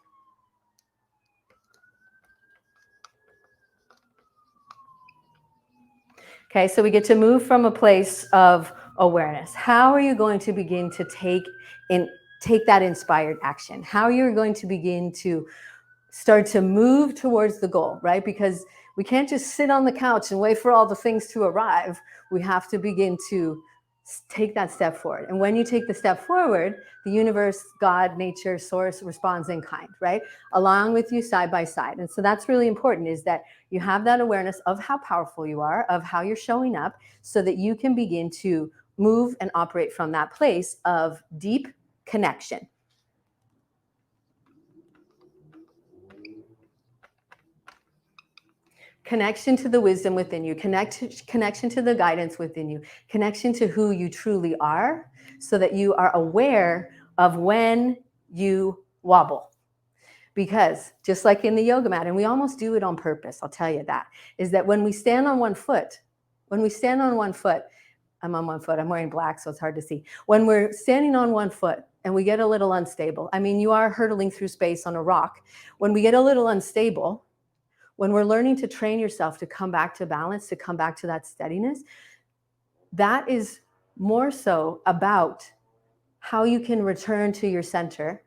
Okay, so we get to move from a place of awareness. How are you going to begin to take that inspired action? How are you going to begin to start to move towards the goal, right? Because we can't just sit on the couch and wait for all the things to arrive. We have to begin to take that step forward. And when you take the step forward, the universe, God, nature, source responds in kind, right? Along with you side by side. And so that's really important, is that you have that awareness of how powerful you are, of how you're showing up, so that you can begin to move and operate from that place of deep connection. Connection to the wisdom within you, connection to the guidance within you, connection to who you truly are, so that you are aware of when you wobble. Because just like in the yoga mat, and we almost do it on purpose, I'll tell you that, is that when we stand on one foot, I'm on one foot, I'm wearing black, so it's hard to see. When we're standing on one foot and we get a little unstable, I mean, you are hurtling through space on a rock. When we get a little unstable, when we're learning to train yourself to come back to balance, to come back to that steadiness, that is more so about how you can return to your center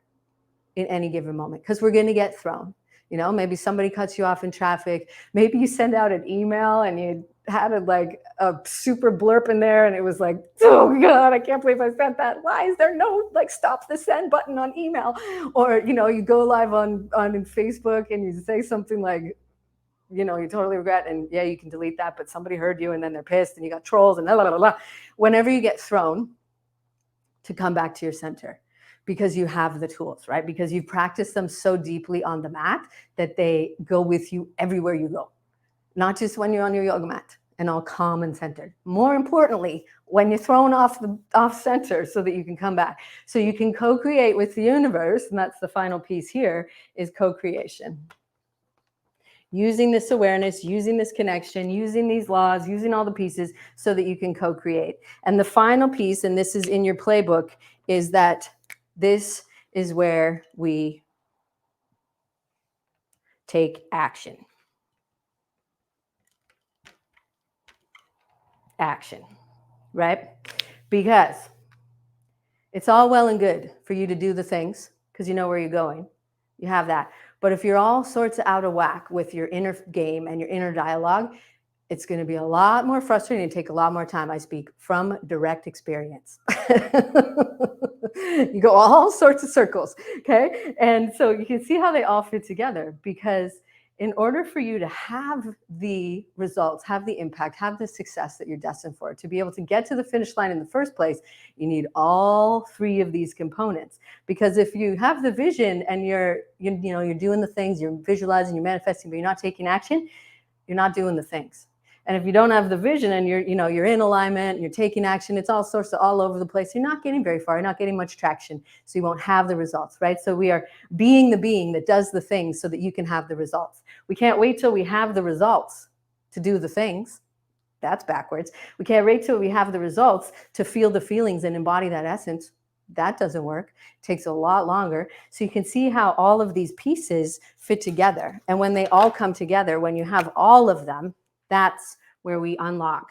in any given moment, because we're going to get thrown. Maybe somebody cuts you off in traffic. Maybe you send out an email and you had a super blurb in there, and it was like, oh God, I can't believe I sent that. Why is there no stop the send button on email? Or you go live on Facebook and you say something like, you totally regret, and yeah, you can delete that, but somebody heard you and then they're pissed and you got trolls and blah, blah, blah, blah. Whenever you get thrown, to come back to your center, because you have the tools, right? Because you've practiced them so deeply on the mat that they go with you everywhere you go, not just when you're on your yoga mat and all calm and centered. More importantly, when you're thrown off center, so that you can come back, so you can co-create with the universe. And that's the final piece here, is co-creation. Using this awareness, using this connection, using these laws, using all the pieces so that you can co-create. And the final piece, and this is in your playbook, is that this is where we take action. Action, right? Because it's all well and good for you to do the things because you know where you're going. You have that. But if you're all sorts of out of whack with your inner game and your inner dialogue, It's going to be a lot more frustrating and take a lot more time. I speak from direct experience. You go all sorts of circles, okay? And so you can see how they all fit together, because in order for you to have the results, have the impact, have the success that you're destined for, to be able to get to the finish line in the first place, you need all three of these components. Because if you have the vision and you're doing the things, you're visualizing, you're manifesting, but you're not taking action, you're not doing the things. And if you don't have the vision and you're in alignment and you're taking action, it's all sorts of all over the place. You're not getting very far. You're not getting much traction. So you won't have the results, right? So we are being the being that does the things so that you can have the results. We can't wait till we have the results to do the things. That's backwards. We can't wait till we have the results to feel the feelings and embody that essence. That doesn't work. It takes a lot longer. So you can see how all of these pieces fit together. And when they all come together, when you have all of them, that's where we unlock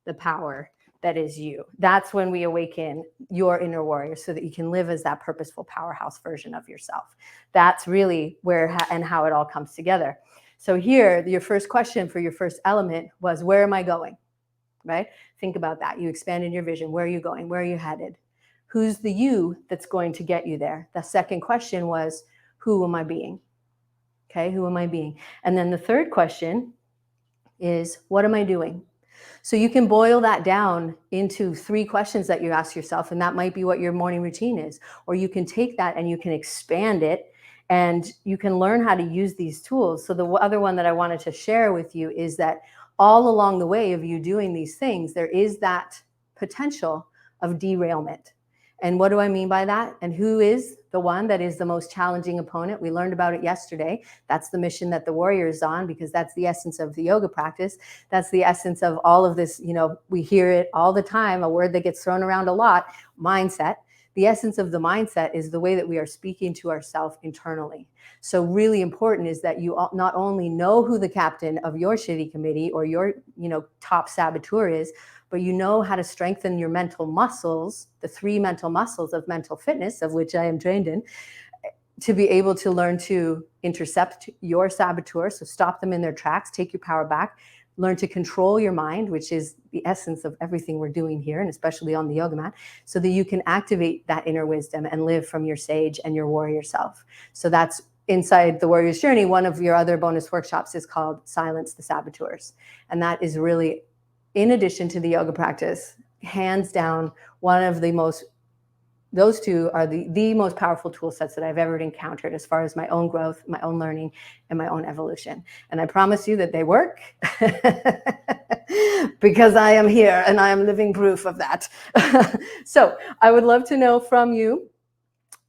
the power that is you. That's when we awaken your inner warrior so that you can live as that purposeful powerhouse version of yourself. That's really where and how it all comes together. So here, your first question for your first element was, where am I going? Right? Think about that. You expanded your vision. Where are you going? Where are you headed? Who's the you that's going to get you there? The second question was, who am I being? Okay, who am I being? And then the third question is, what am I doing? So you can boil that down into 3 questions that you ask yourself, and that might be what your morning routine is. Or you can take that and you can expand it, and you can learn how to use these tools. So the other one that I wanted to share with you is that all along the way of you doing these things, there is that potential of derailment. And what do I mean by that? And who is the one that is the most challenging opponent? We learned about it yesterday. That's the mission that the warrior is on, because that's the essence of the yoga practice. That's the essence of all of this. We hear it all the time, a word that gets thrown around a lot, mindset. The essence of the mindset is the way that we are speaking to ourselves internally. So really important is that you not only know who the captain of your shitty committee or your top saboteur is, but you know how to strengthen your mental muscles, the 3 mental muscles of mental fitness, of which I am trained in, to be able to learn to intercept your saboteur. So stop them in their tracks, take your power back, learn to control your mind, which is the essence of everything we're doing here, and especially on the yoga mat, so that you can activate that inner wisdom and live from your sage and your warrior self. So that's inside the Warrior's Journey. One of your other bonus workshops is called Silence the Saboteurs. And that is really, in addition to the yoga practice, hands down, one of the most, those 2 are the most powerful tool sets that I've ever encountered as far as my own growth, my own learning, and my own evolution. And I promise you that they work because I am here and I am living proof of that. So I would love to know from you,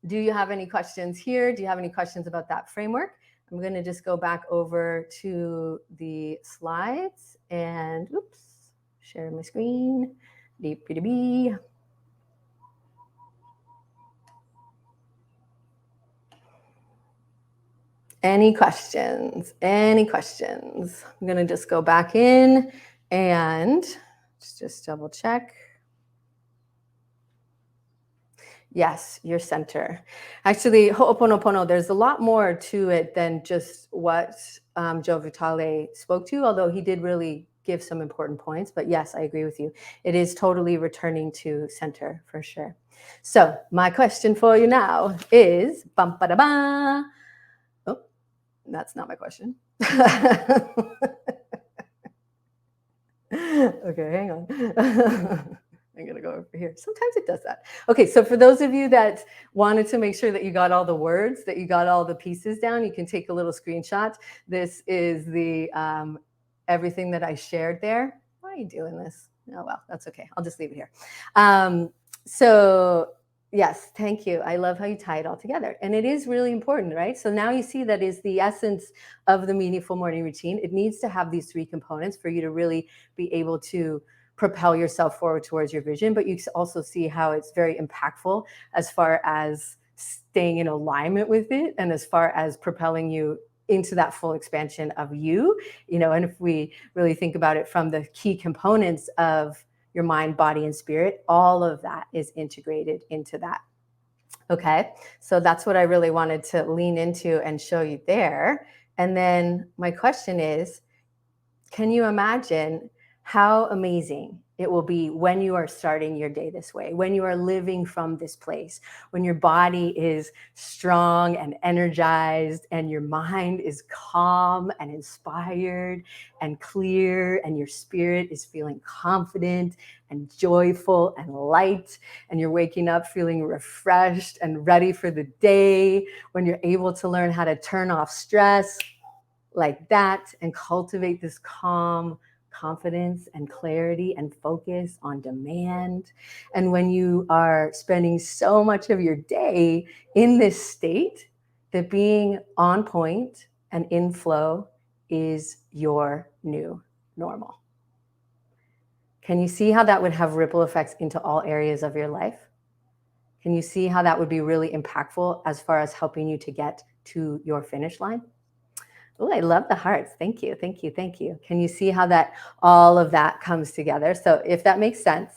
do you have any questions here? Do you have any questions about that framework? I'm going to just go back over to the slides and, share my screen. Deep-a-dee-bee. Any questions? Any questions? I'm going to just go back in and just double check. Yes, your center. Actually, Ho'oponopono, there's a lot more to it than just what Joe Vitale spoke to, although he did really give some important points. But yes, I agree with you. It is totally returning to center for sure. So my question for you now is, bum-ba-da-ba. Oh, that's not my question. Okay, hang on. I'm going to go over here. Sometimes it does that. Okay, so for those of you that wanted to make sure that you got all the words, that you got all the pieces down, you can take a little screenshot. This is the everything that I shared there. Why are you doing this? Oh, well, that's okay. I'll just leave it here. So yes, thank you. I love how you tie it all together. And it is really important, right? So now you see that is the essence of the meaningful morning routine. It needs to have these 3 components for you to really be able to propel yourself forward towards your vision. But you also see how it's very impactful as far as staying in alignment with it, and as far as propelling you into that full expansion of you, and if we really think about it from the key components of your mind, body, and spirit, all of that is integrated into that. Okay, so that's what I really wanted to lean into and show you there. And then my question is, Can you imagine how amazing it will be when you are starting your day this way, when you are living from this place, when your body is strong and energized and your mind is calm and inspired and clear and your spirit is feeling confident and joyful and light and you're waking up feeling refreshed and ready for the day, when you're able to learn how to turn off stress like that and cultivate this calm confidence and clarity and focus on demand. And when you are spending so much of your day in this state, that being on point and in flow is your new normal. Can you see how that would have ripple effects into all areas of your life? Can you see how that would be really impactful as far as helping you to get to your finish line? Oh, I love the hearts. Thank you. Thank you. Thank you. Can you see how that all of that comes together? So if that makes sense,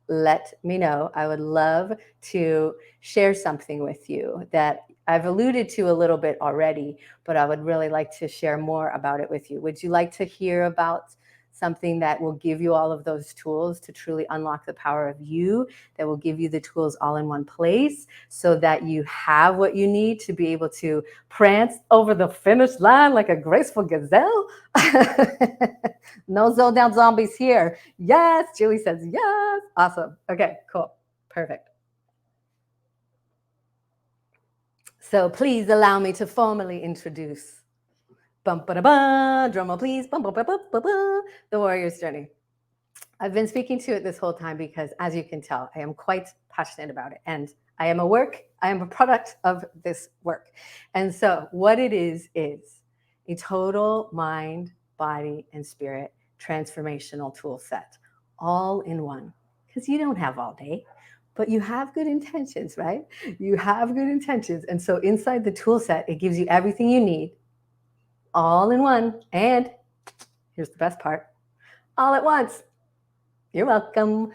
let me know. I would love to share something with you that I've alluded to a little bit already, but I would really like to share more about it with you. Would you like to hear about something that will give you all of those tools to truly unlock the power of you, that will give you the tools all in one place so that you have what you need to be able to prance over the finish line like a graceful gazelle? No zone down zombies here. Yes, Julie says yes. Awesome. Okay, cool. Perfect. So please allow me to formally introduce bum ba ba drum roll please, bum ba ba ba ba, the Warrior's Journey. I've been speaking to it this whole time because, as you can tell, I am quite passionate about it, and I am a product of this work. And so, what it is a total mind, body, and spirit transformational tool set, all in one. Because you don't have all day, but you have good intentions, right? You have good intentions, and so inside the tool set, it gives you everything you need, all in one. And here's the best part: all at once. You're welcome.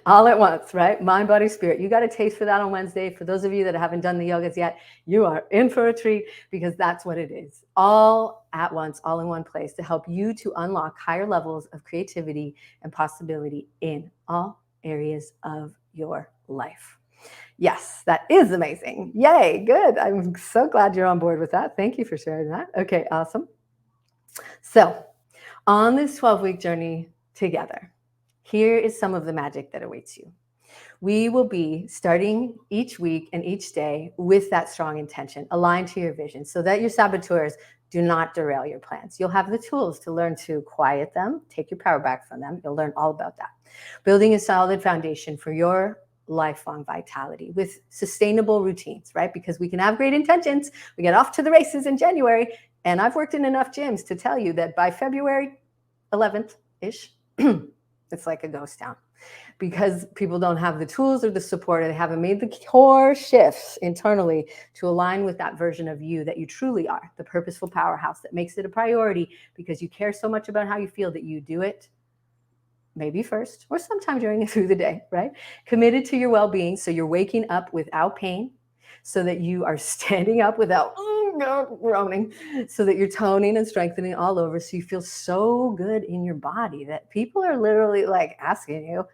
All at once, right? Mind, body, spirit. You got a taste for that on Wednesday. For those of you that haven't done the yogas yet, you are in for a treat because that's what it is. All at once, all in one place to help you to unlock higher levels of creativity and possibility in all areas of your life. Yes, that is amazing. Yay, good. I'm so glad you're on board with that. Thank you for sharing that. Okay, awesome. So, on this 12-week journey together, here is some of the magic that awaits you. We will be starting each week and each day with that strong intention, aligned to your vision, so that your saboteurs do not derail your plans. You'll have the tools to learn to quiet them, take your power back from them. You'll learn all about that. Building a solid foundation for your lifelong vitality with sustainable routines, right? Because we can have great intentions. We get off to the races in January, and I've worked in enough gyms to tell you that by February 11th-ish, it's like a ghost town because people don't have the tools or the support, or they haven't made the core shifts internally to align with that version of you that you truly are, the purposeful powerhouse that makes it a priority because you care so much about how you feel that you do it maybe first or sometime during through the day, right? Committed to your well-being, so you're waking up without pain, so that you are standing up without groaning, so that you're toning and strengthening all over, so you feel so good in your body that people are literally like asking you,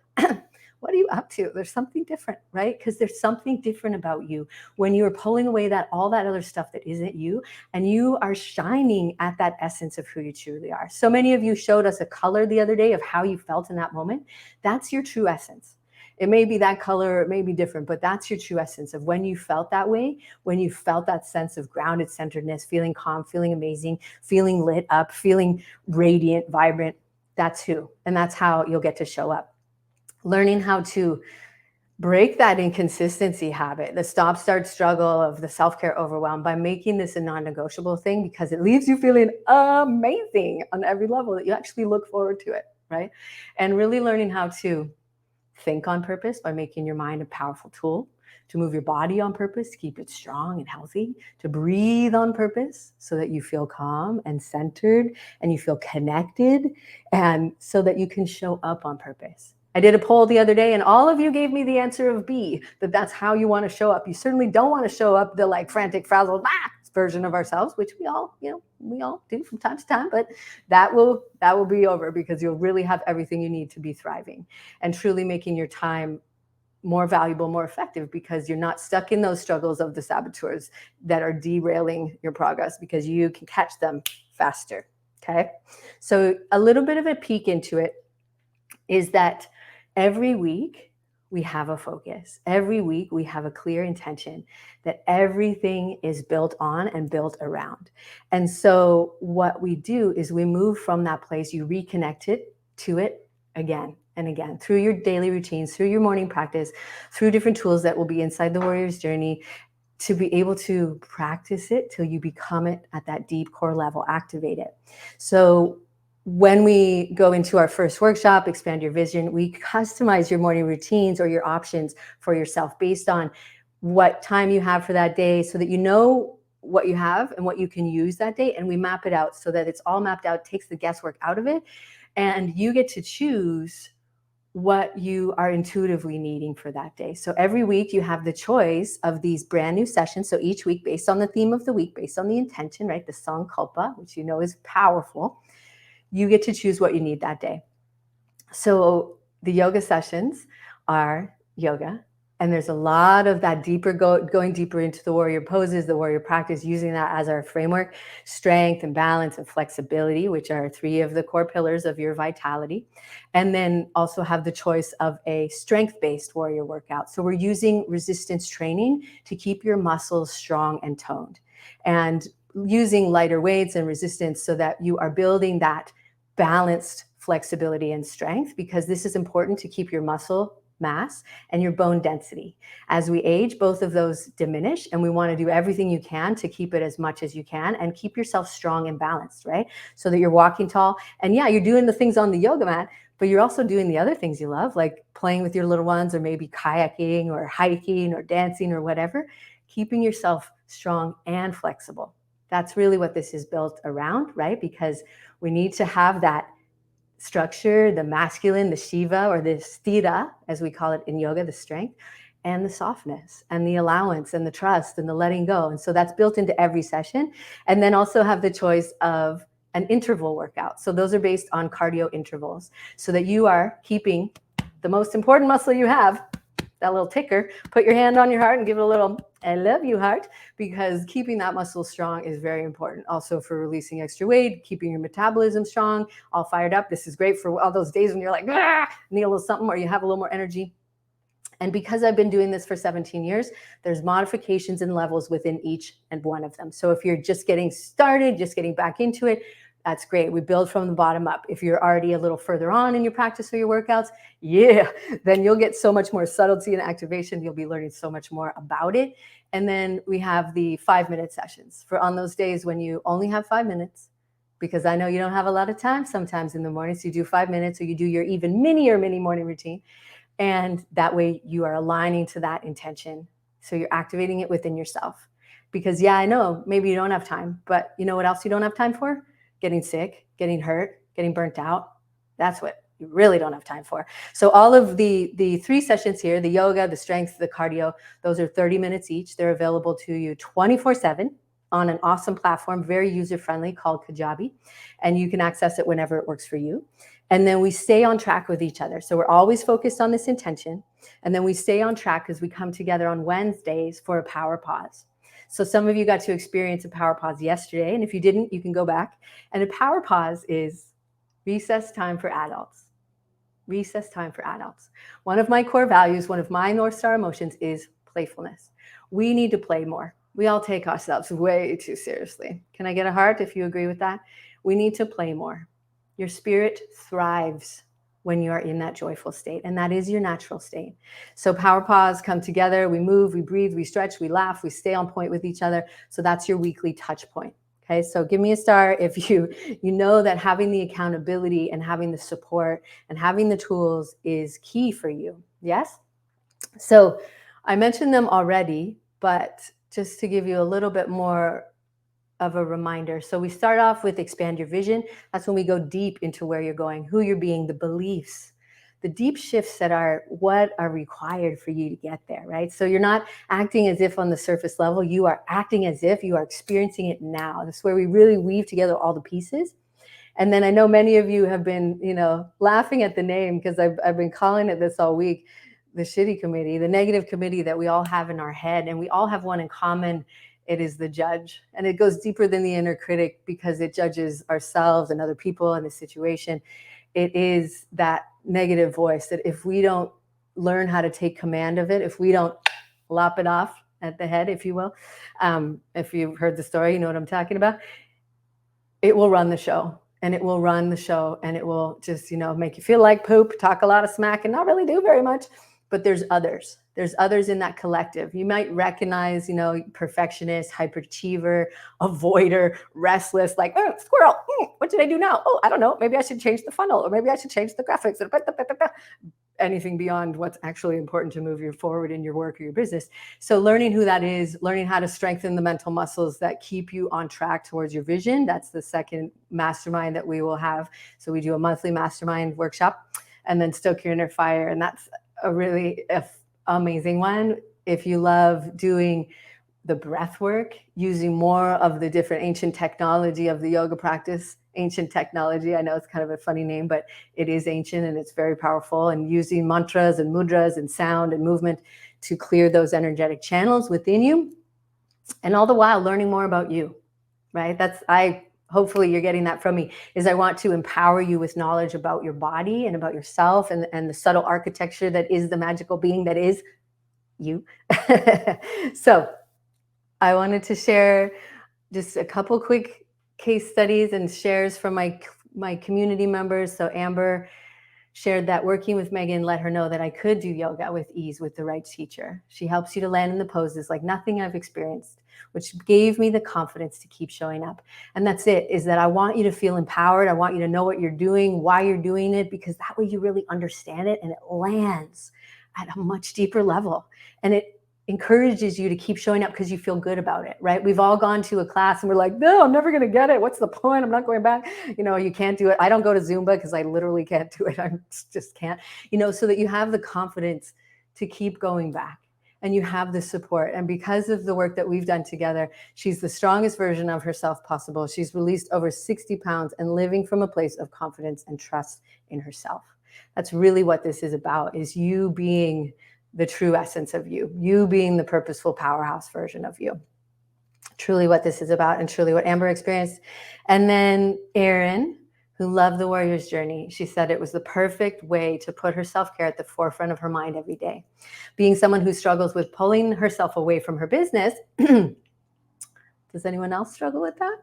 what are you up to? There's something different, right? Because there's something different about you when you're pulling away that all that other stuff that isn't you, and you are shining at that essence of who you truly are. So many of you showed us a color the other day of how you felt in that moment. That's your true essence. It may be that color, it may be different, but that's your true essence of when you felt that way, when you felt that sense of grounded centeredness, feeling calm, feeling amazing, feeling lit up, feeling radiant, vibrant. That's who, and that's how you'll get to show up. Learning how to break that inconsistency habit, the stop, start, struggle of the self-care overwhelm by making this a non-negotiable thing because it leaves you feeling amazing on every level that you actually look forward to it, right? And really learning how to think on purpose by making your mind a powerful tool, to move your body on purpose, to keep it strong and healthy, to breathe on purpose so that you feel calm and centered and you feel connected, and so that you can show up on purpose. I did a poll the other day and all of you gave me the answer of B, that that's how you want to show up. You certainly don't want to show up the like frantic, frazzled, version of ourselves, which we all do from time to time, but that will be over, because you'll really have everything you need to be thriving and truly making your time more valuable, more effective, because you're not stuck in those struggles of the saboteurs that are derailing your progress, because you can catch them faster. Okay. So a little bit of a peek into it is that every week we have a focus. Every week we have a clear intention that everything is built on and built around. And so what we do is we move from that place, you reconnect it to it again and again through your daily routines, through your morning practice, through different tools that will be inside the Warrior's Journey, to be able to practice it till you become it at that deep core level, activate it. So when we go into our first workshop, Expand Your Vision, we customize your morning routines or your options for yourself based on what time you have for that day, so that you know what you have and what you can use that day. And we map it out so that it's all mapped out, takes the guesswork out of it. And you get to choose what you are intuitively needing for that day. So every week you have the choice of these brand new sessions. So each week, based on the theme of the week, based on the intention, right? The Sankalpa, which you know is powerful. You get to choose what you need that day. So the yoga sessions are yoga, and there's a lot of that deeper going deeper into the warrior poses, the warrior practice, using that as our framework. Strength and balance and flexibility, which are 3 of the core pillars of your vitality. And then also have the choice of a strength-based warrior workout. So we're using resistance training to keep your muscles strong and toned, and using lighter weights and resistance so that you are building that balanced flexibility and strength, because this is important to keep your muscle mass and your bone density. As we age, both of those diminish, and we want to do everything you can to keep it as much as you can and keep yourself strong and balanced, right? So that you're walking tall. And yeah, you're doing the things on the yoga mat, but you're also doing the other things you love, like playing with your little ones, or maybe kayaking or hiking or dancing or whatever, keeping yourself strong and flexible. That's really what this is built around, right? Because we need to have that structure, the masculine, the Shiva, or the Sthira, as we call it in yoga, the strength, and the softness, and the allowance, and the trust, and the letting go. And so that's built into every session. And then also have the choice of an interval workout. So those are based on cardio intervals, so that you are keeping the most important muscle you have, that little ticker. Put your hand on your heart and give it a little I love you heart, because keeping that muscle strong is very important. Also for releasing extra weight, keeping your metabolism strong, all fired up. This is great for all those days when you're like, need a little something, or you have a little more energy. And because I've been doing this for 17 years, there's modifications and levels within each and one of them. So if you're just getting started, just getting back into it, that's great. We build from the bottom up. If you're already a little further on in your practice or your workouts, then you'll get so much more subtlety and activation. You'll be learning so much more about it. And then we have the 5-minute sessions for on those days when you only have 5 minutes, because I know you don't have a lot of time sometimes in the morning. So you do 5 minutes, or you do your even mini morning routine. And that way you are aligning to that intention. So you're activating it within yourself. Because I know maybe you don't have time, but you know what else you don't have time for? Getting sick, getting hurt, getting burnt out. That's what you really don't have time for. So all of the 3 sessions here, the yoga, the strength, the cardio, those are 30 minutes each. They're available to you 24/7 on an awesome platform, very user-friendly, called Kajabi. And you can access it whenever it works for you. And then we stay on track with each other. So we're always focused on this intention. And then we stay on track because we come together on Wednesdays for a power pause. So some of you got to experience a power pause yesterday. And if you didn't, you can go back. And a power pause is recess time for adults. Recess time for adults. One of my core values, one of my North Star emotions is playfulness. We need to play more. We all take ourselves way too seriously. Can I get a heart if you agree with that? We need to play more. Your spirit thrives when you are in that joyful state, and that is your natural state. So power pause, come together, we move, we breathe, we stretch, we laugh, we stay on point with each other. So that's your weekly touch point. Okay, so give me a star if you know that having the accountability and having the support and having the tools is key for you. Yes? So I mentioned them already, but just to give you a little bit more of a reminder. So we start off with expand your vision. That's when we go deep into where you're going, who you're being, the beliefs, the deep shifts that are what are required for you to get there, right? So you're not acting as if on the surface level, you are acting as if you are experiencing it now. That's where we really weave together all the pieces. And then I know many of you have been, laughing at the name because I've been calling it this all week, the shitty committee, the negative committee that we all have in our head. And we all have one in common. It is the judge. And it goes deeper than the inner critic because it judges ourselves and other people and the situation. It is that negative voice that if we don't learn how to take command of it, if we don't lop it off at the head, if you will, if you've heard the story, you know what I'm talking about, it will run the show. And it will run the show, and it will just, make you feel like poop, talk a lot of smack, and not really do very much. But there's others. There's others in that collective. You might recognize, perfectionist, hyperachiever, avoider, restless, like, oh, squirrel, what did I do now? Oh, I don't know. Maybe I should change the funnel, or maybe I should change the graphics. Anything beyond what's actually important to move you forward in your work or your business. So learning who that is, learning how to strengthen the mental muscles that keep you on track towards your vision. That's the second mastermind that we will have. So we do a monthly mastermind workshop, and then Stoke Your Inner Fire. And that's a really amazing one. If you love doing the breath work, using more of the different ancient technology of the yoga practice. Ancient technology, I know it's kind of a funny name, but it is ancient and it's very powerful, and using mantras and mudras and sound and movement to clear those energetic channels within you, and all the while learning more about you, right? Hopefully you're getting that from me, is I want to empower you with knowledge about your body and about yourself and the subtle architecture that is the magical being that is you. So I wanted to share just a couple quick case studies and shares from my community members. So Amber shared that working with Megan let her know that I could do yoga with ease with the right teacher. She helps you to land in the poses like nothing I've experienced, which gave me the confidence to keep showing up. And that's it, is that I want you to feel empowered. I want you to know what you're doing, why you're doing it, because that way you really understand it and it lands at a much deeper level. And it encourages you to keep showing up because you feel good about it, right? We've all gone to a class and we're like, no, I'm never going to get it. What's the point? I'm not going back. You can't do it. I don't go to Zumba because I literally can't do it. I just can't, so that you have the confidence to keep going back and you have the support. And because of the work that we've done together, she's the strongest version of herself possible. She's released over 60 pounds and living from a place of confidence and trust in herself. That's really what this is about, is you being the true essence of you, you being the purposeful powerhouse version of you. Truly what this is about, and truly what Amber experienced. And then Erin, who loved the warrior's journey, she said it was the perfect way to put her self-care at the forefront of her mind every day. Being someone who struggles with pulling herself away from her business, does anyone else struggle with that?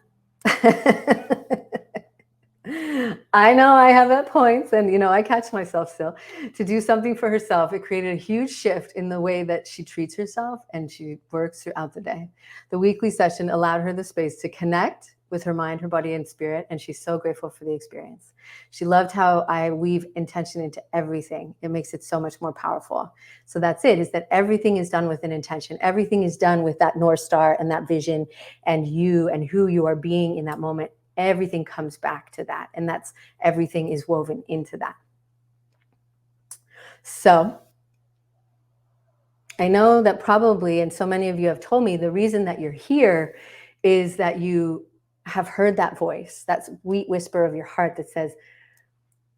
I know I have at points, and I catch myself still, to do something for herself. It created a huge shift in the way that she treats herself and she works throughout the day. The weekly session allowed her the space to connect with her mind, her body, and spirit, and she's so grateful for the experience. She loved how I weave intention into everything. It makes it so much more powerful. So that's it, is that everything is done with an intention. Everything is done with that North Star and that vision and you and who you are being in that moment. Everything comes back to that, and that's everything is woven into that. So I know that probably, and so many of you have told me, the reason that you're here is that you have heard that voice, that sweet whisper of your heart that says,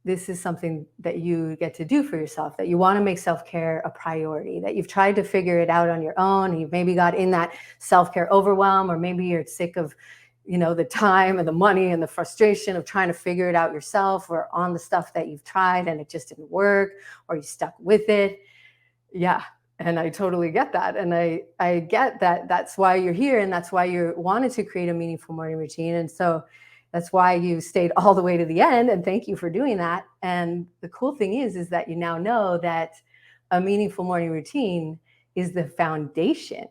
this is something that you get to do for yourself, that you want to make self-care a priority, that you've tried to figure it out on your own. You've maybe got in that self-care overwhelm, or maybe you're sick of the time and the money and the frustration of trying to figure it out yourself, or on the stuff that you've tried and it just didn't work, or you stuck with it. Yeah. And I totally get that. And I get that that's why you're here. And that's why you wanted to create a meaningful morning routine. And so that's why you stayed all the way to the end. And thank you for doing that. And the cool thing is that you now know that a meaningful morning routine is the foundation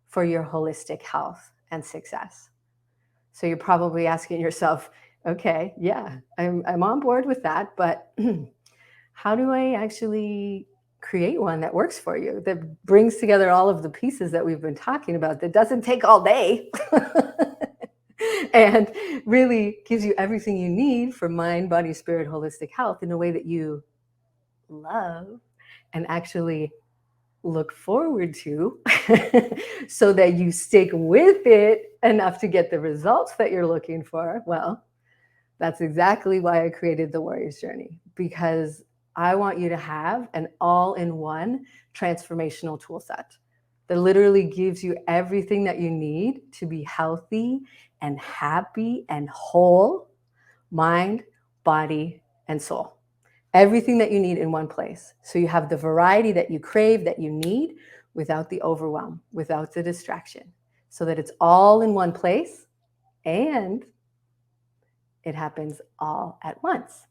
for your holistic health and success. So you're probably asking yourself, okay, yeah, I'm on board with that, but how do I actually create one that works for you, that brings together all of the pieces that we've been talking about, that doesn't take all day and really gives you everything you need for mind, body, spirit, holistic health in a way that you love and actually look forward to so that you stick with it enough to get the results that you're looking for, well, that's exactly why I created the Warrior's Journey, because I want you to have an all-in-one transformational tool set that literally gives you everything that you need to be healthy and happy and whole, mind, body, and soul. Everything that you need in one place. So you have the variety that you crave, that you need, without the overwhelm, without the distraction, so that it's all in one place and it happens all at once,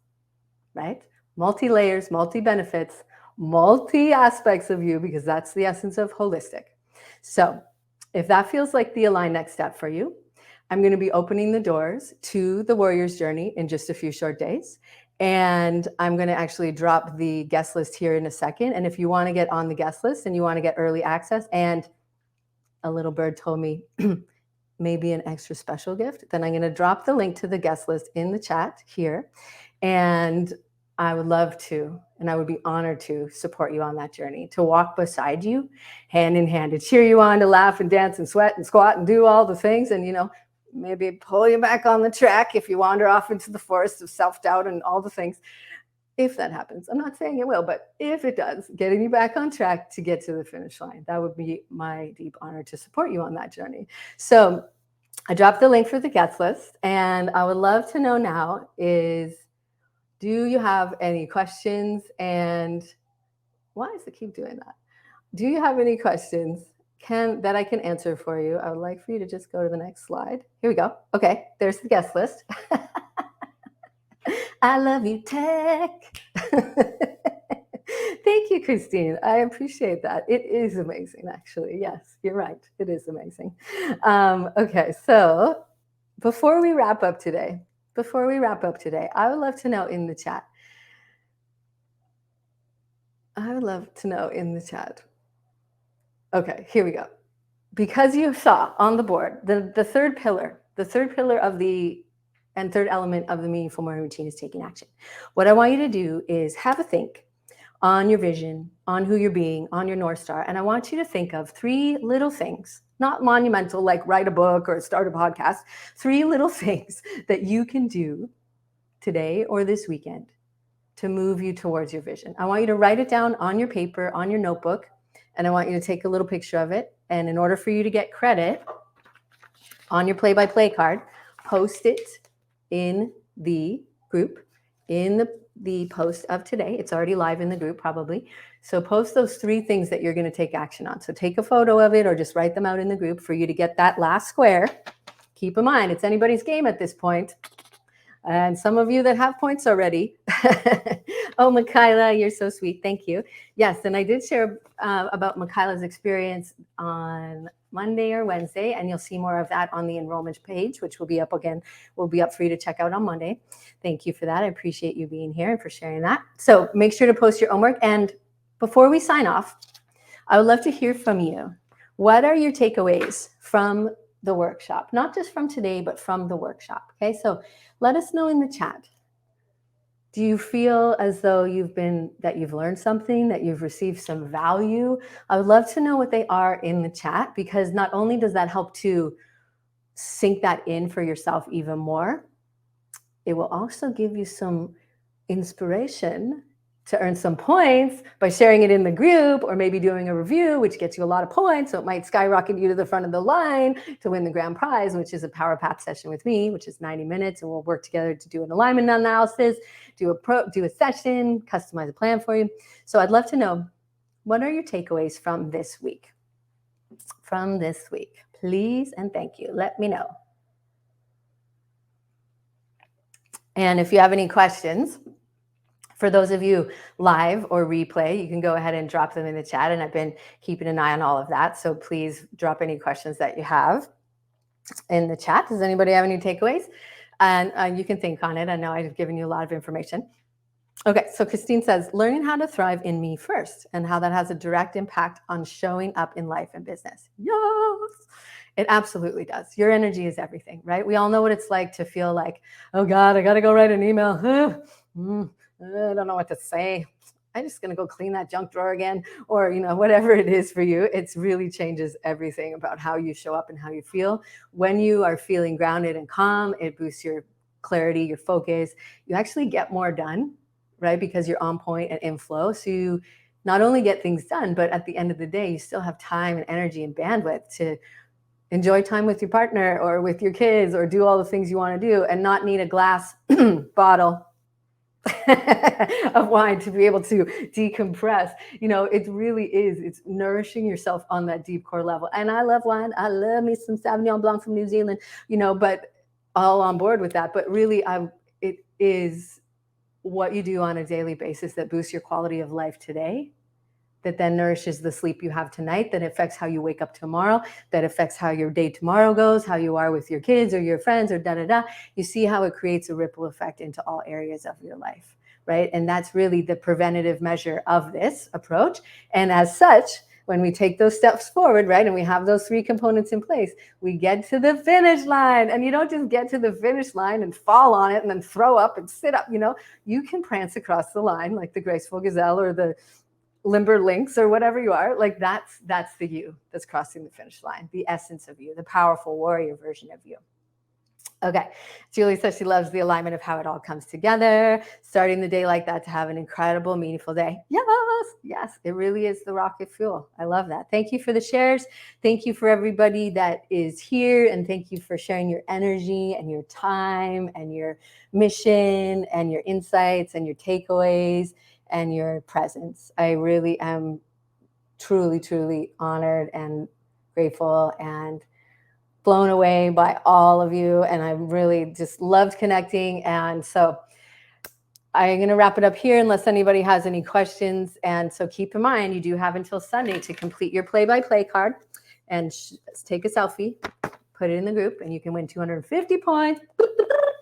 right? Multi-layers, multi-benefits, multi-aspects of you, because that's the essence of holistic. So if that feels like the aligned next step for you, I'm going to be opening the doors to the Warrior's Journey in just a few short days. And I'm going to actually drop the guest list here in a second. And if you want to get on the guest list and you want to get early access, and a little bird told me maybe an extra special gift, then I'm going to drop the link to the guest list in the chat here. And I would love to, and I would be honored to support you on that journey, to walk beside you hand in hand, to cheer you on, to laugh and dance and sweat and squat and do all the things. And, maybe pull you back on the track if you wander off into the forest of self-doubt and all the things. If that happens, I'm not saying it will, but if it does, getting you back on track to get to the finish line, that would be my deep honor to support you on that journey. So I dropped the link for the guest list, and I would love to know now is, do you have any questions? And why does it keep doing that? Do you have any questions that I can answer for you? I would like for you to just go to the next slide. Here we go. Okay, there's the guest list. I love you, tech. Thank you, Christine. I appreciate that. It is amazing, actually. Yes, you're right. It is amazing. Okay, so before we wrap up today, I would love to know in the chat. Okay, here we go. Because you saw on the board the third pillar of the and third element of the meaningful morning routine is taking action. What I want you to do is have a think on your vision, on who you're being, on your North Star. And I want you to think of 3 little things, not monumental, like write a book or start a podcast, 3 little things that you can do today or this weekend to move you towards your vision. I want you to write it down on your paper, on your notebook, and I want you to take a little picture of it. And in order for you to get credit on your play-by-play card, post it in the group, in the post of today. It's already live in the group probably. So post those 3 things that you're going to take action on. So take a photo of it or just write them out in the group for you to get that last square. Keep in mind, it's anybody's game at this point. And some of you that have points already. Oh, Michaela, you're so sweet. Thank you. Yes, and I did share about Michaela's experience on Monday or Wednesday, and you'll see more of that on the enrollment page, which will be up again, will be up for you to check out on Monday. Thank you for that. I appreciate you being here and for sharing that. So make sure to post your homework. And before we sign off, I would love to hear from you. What are your takeaways from the workshop? Not just from today, but from the workshop. Okay, so let us know in the chat. Do you feel as though you've learned something, that you've received some value? I would love to know what they are in the chat, because not only does that help to sink that in for yourself even more, it will also give you some inspiration to earn some points by sharing it in the group, or maybe doing a review, which gets you a lot of points. So it might skyrocket you to the front of the line to win the grand prize, which is a Power Path session with me, which is 90 minutes. And we'll work together to do an alignment analysis, do a session, customize a plan for you. So I'd love to know, what are your takeaways from this week? Please and thank you. Let me know. And if you have any questions, for those of you live or replay, you can go ahead and drop them in the chat. And I've been keeping an eye on all of that. So please drop any questions that you have in the chat. Does anybody have any takeaways? And you can think on it. I know I've given you a lot of information. Okay, so Christine says, learning how to thrive in me first, and how that has a direct impact on showing up in life and business. Yes, it absolutely does. Your energy is everything, right? We all know what it's like to feel like, oh God, I got to go write an email. I don't know what to say. I'm just going to go clean that junk drawer again, or, whatever it is for you. It really changes everything about how you show up and how you feel. When you are feeling grounded and calm, it boosts your clarity, your focus. You actually get more done, right? Because you're on point and in flow. So you not only get things done, but at the end of the day, you still have time and energy and bandwidth to enjoy time with your partner or with your kids, or do all the things you want to do, and not need a glass bottle of wine to be able to decompress. It really is. It's nourishing yourself on that deep core level. And I love wine. I love me some Sauvignon Blanc from New Zealand, but all on board with that. But really, it is what you do on a daily basis that boosts your quality of life today, that then nourishes the sleep you have tonight, that affects how you wake up tomorrow, that affects how your day tomorrow goes, how you are with your kids or your friends, or da-da-da. You see how it creates a ripple effect into all areas of your life, right? And that's really the preventative measure of this approach. And as such, when we take those steps forward, right, and we have those 3 components in place, we get to the finish line. And you don't just get to the finish line and fall on it and then throw up and sit up. You can prance across the line like the graceful gazelle or the limber lynx or whatever you are. Like that's the you that's crossing the finish line, the essence of you, the powerful warrior version of you. Okay, Julie says she loves the alignment of how it all comes together, starting the day like that to have an incredible, meaningful day. Yes, it really is the rocket fuel. I love that. Thank you for the shares. Thank you for everybody that is here, and thank you for sharing your energy and your time and your mission and your insights and your takeaways and your presence. I really am truly, truly honored and grateful and blown away by all of you. And I really just loved connecting. And so I'm going to wrap it up here unless anybody has any questions. And so keep in mind, you do have until Sunday to complete your play-by-play card and take a selfie, put it in the group, and you can win 250 points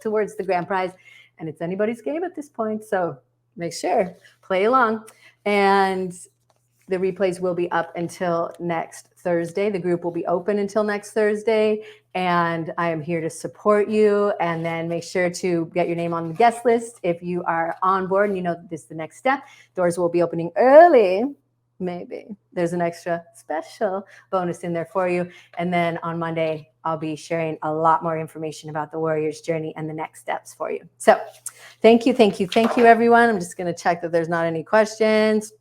towards the grand prize. And it's anybody's game at this point. So make sure, play along. And the replays will be up until next Thursday. The group will be open until next Thursday. And I am here to support you. And then make sure to get your name on the guest list. If you are on board and this is the next step, doors will be opening early. Maybe there's an extra special bonus in there for you. And then on Monday, I'll be sharing a lot more information about the warrior's journey and the next steps for you. So thank you, everyone. I'm just going to check that there's not any questions.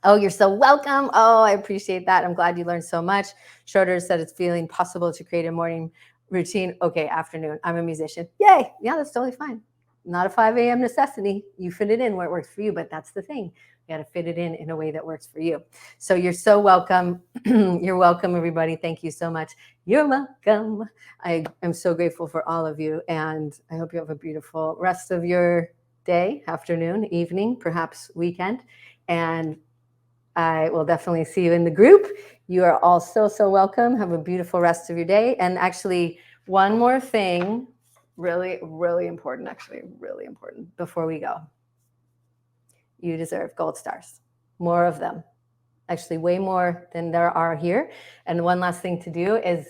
Oh, you're so welcome. Oh, I appreciate that. I'm glad you learned so much. Schroeder said it's feeling possible to create a morning routine. Okay, afternoon. I'm a musician. Yay. Yeah, that's totally fine. Not a 5 a.m. necessity. You fit it in where it works for you, but that's the thing. You got to fit it in a way that works for you. So you're so welcome. You're welcome, everybody. Thank you so much. You're welcome. I am so grateful for all of you, and I hope you have a beautiful rest of your day, afternoon, evening, perhaps weekend. And I will definitely see you in the group. You are all so, so welcome. Have a beautiful rest of your day. And actually, one more thing, really, really important, before we go. You deserve gold stars, more of them, actually way more than there are here. And one last thing to do is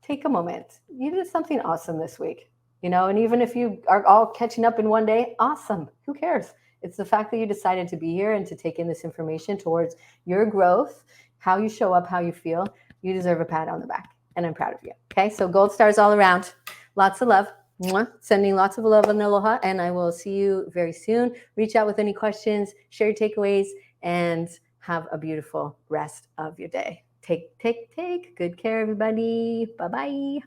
take a moment. You did something awesome this week, and even if you are all catching up in one day, awesome. Who cares? It's the fact that you decided to be here and to take in this information towards your growth, how you show up, how you feel. You deserve a pat on the back, and I'm proud of you. Okay, so gold stars all around. Lots of love. Mwah. Sending lots of love and aloha, and I will see you very soon. Reach out with any questions, share your takeaways, and have a beautiful rest of your day. Take good care, everybody. Bye-bye.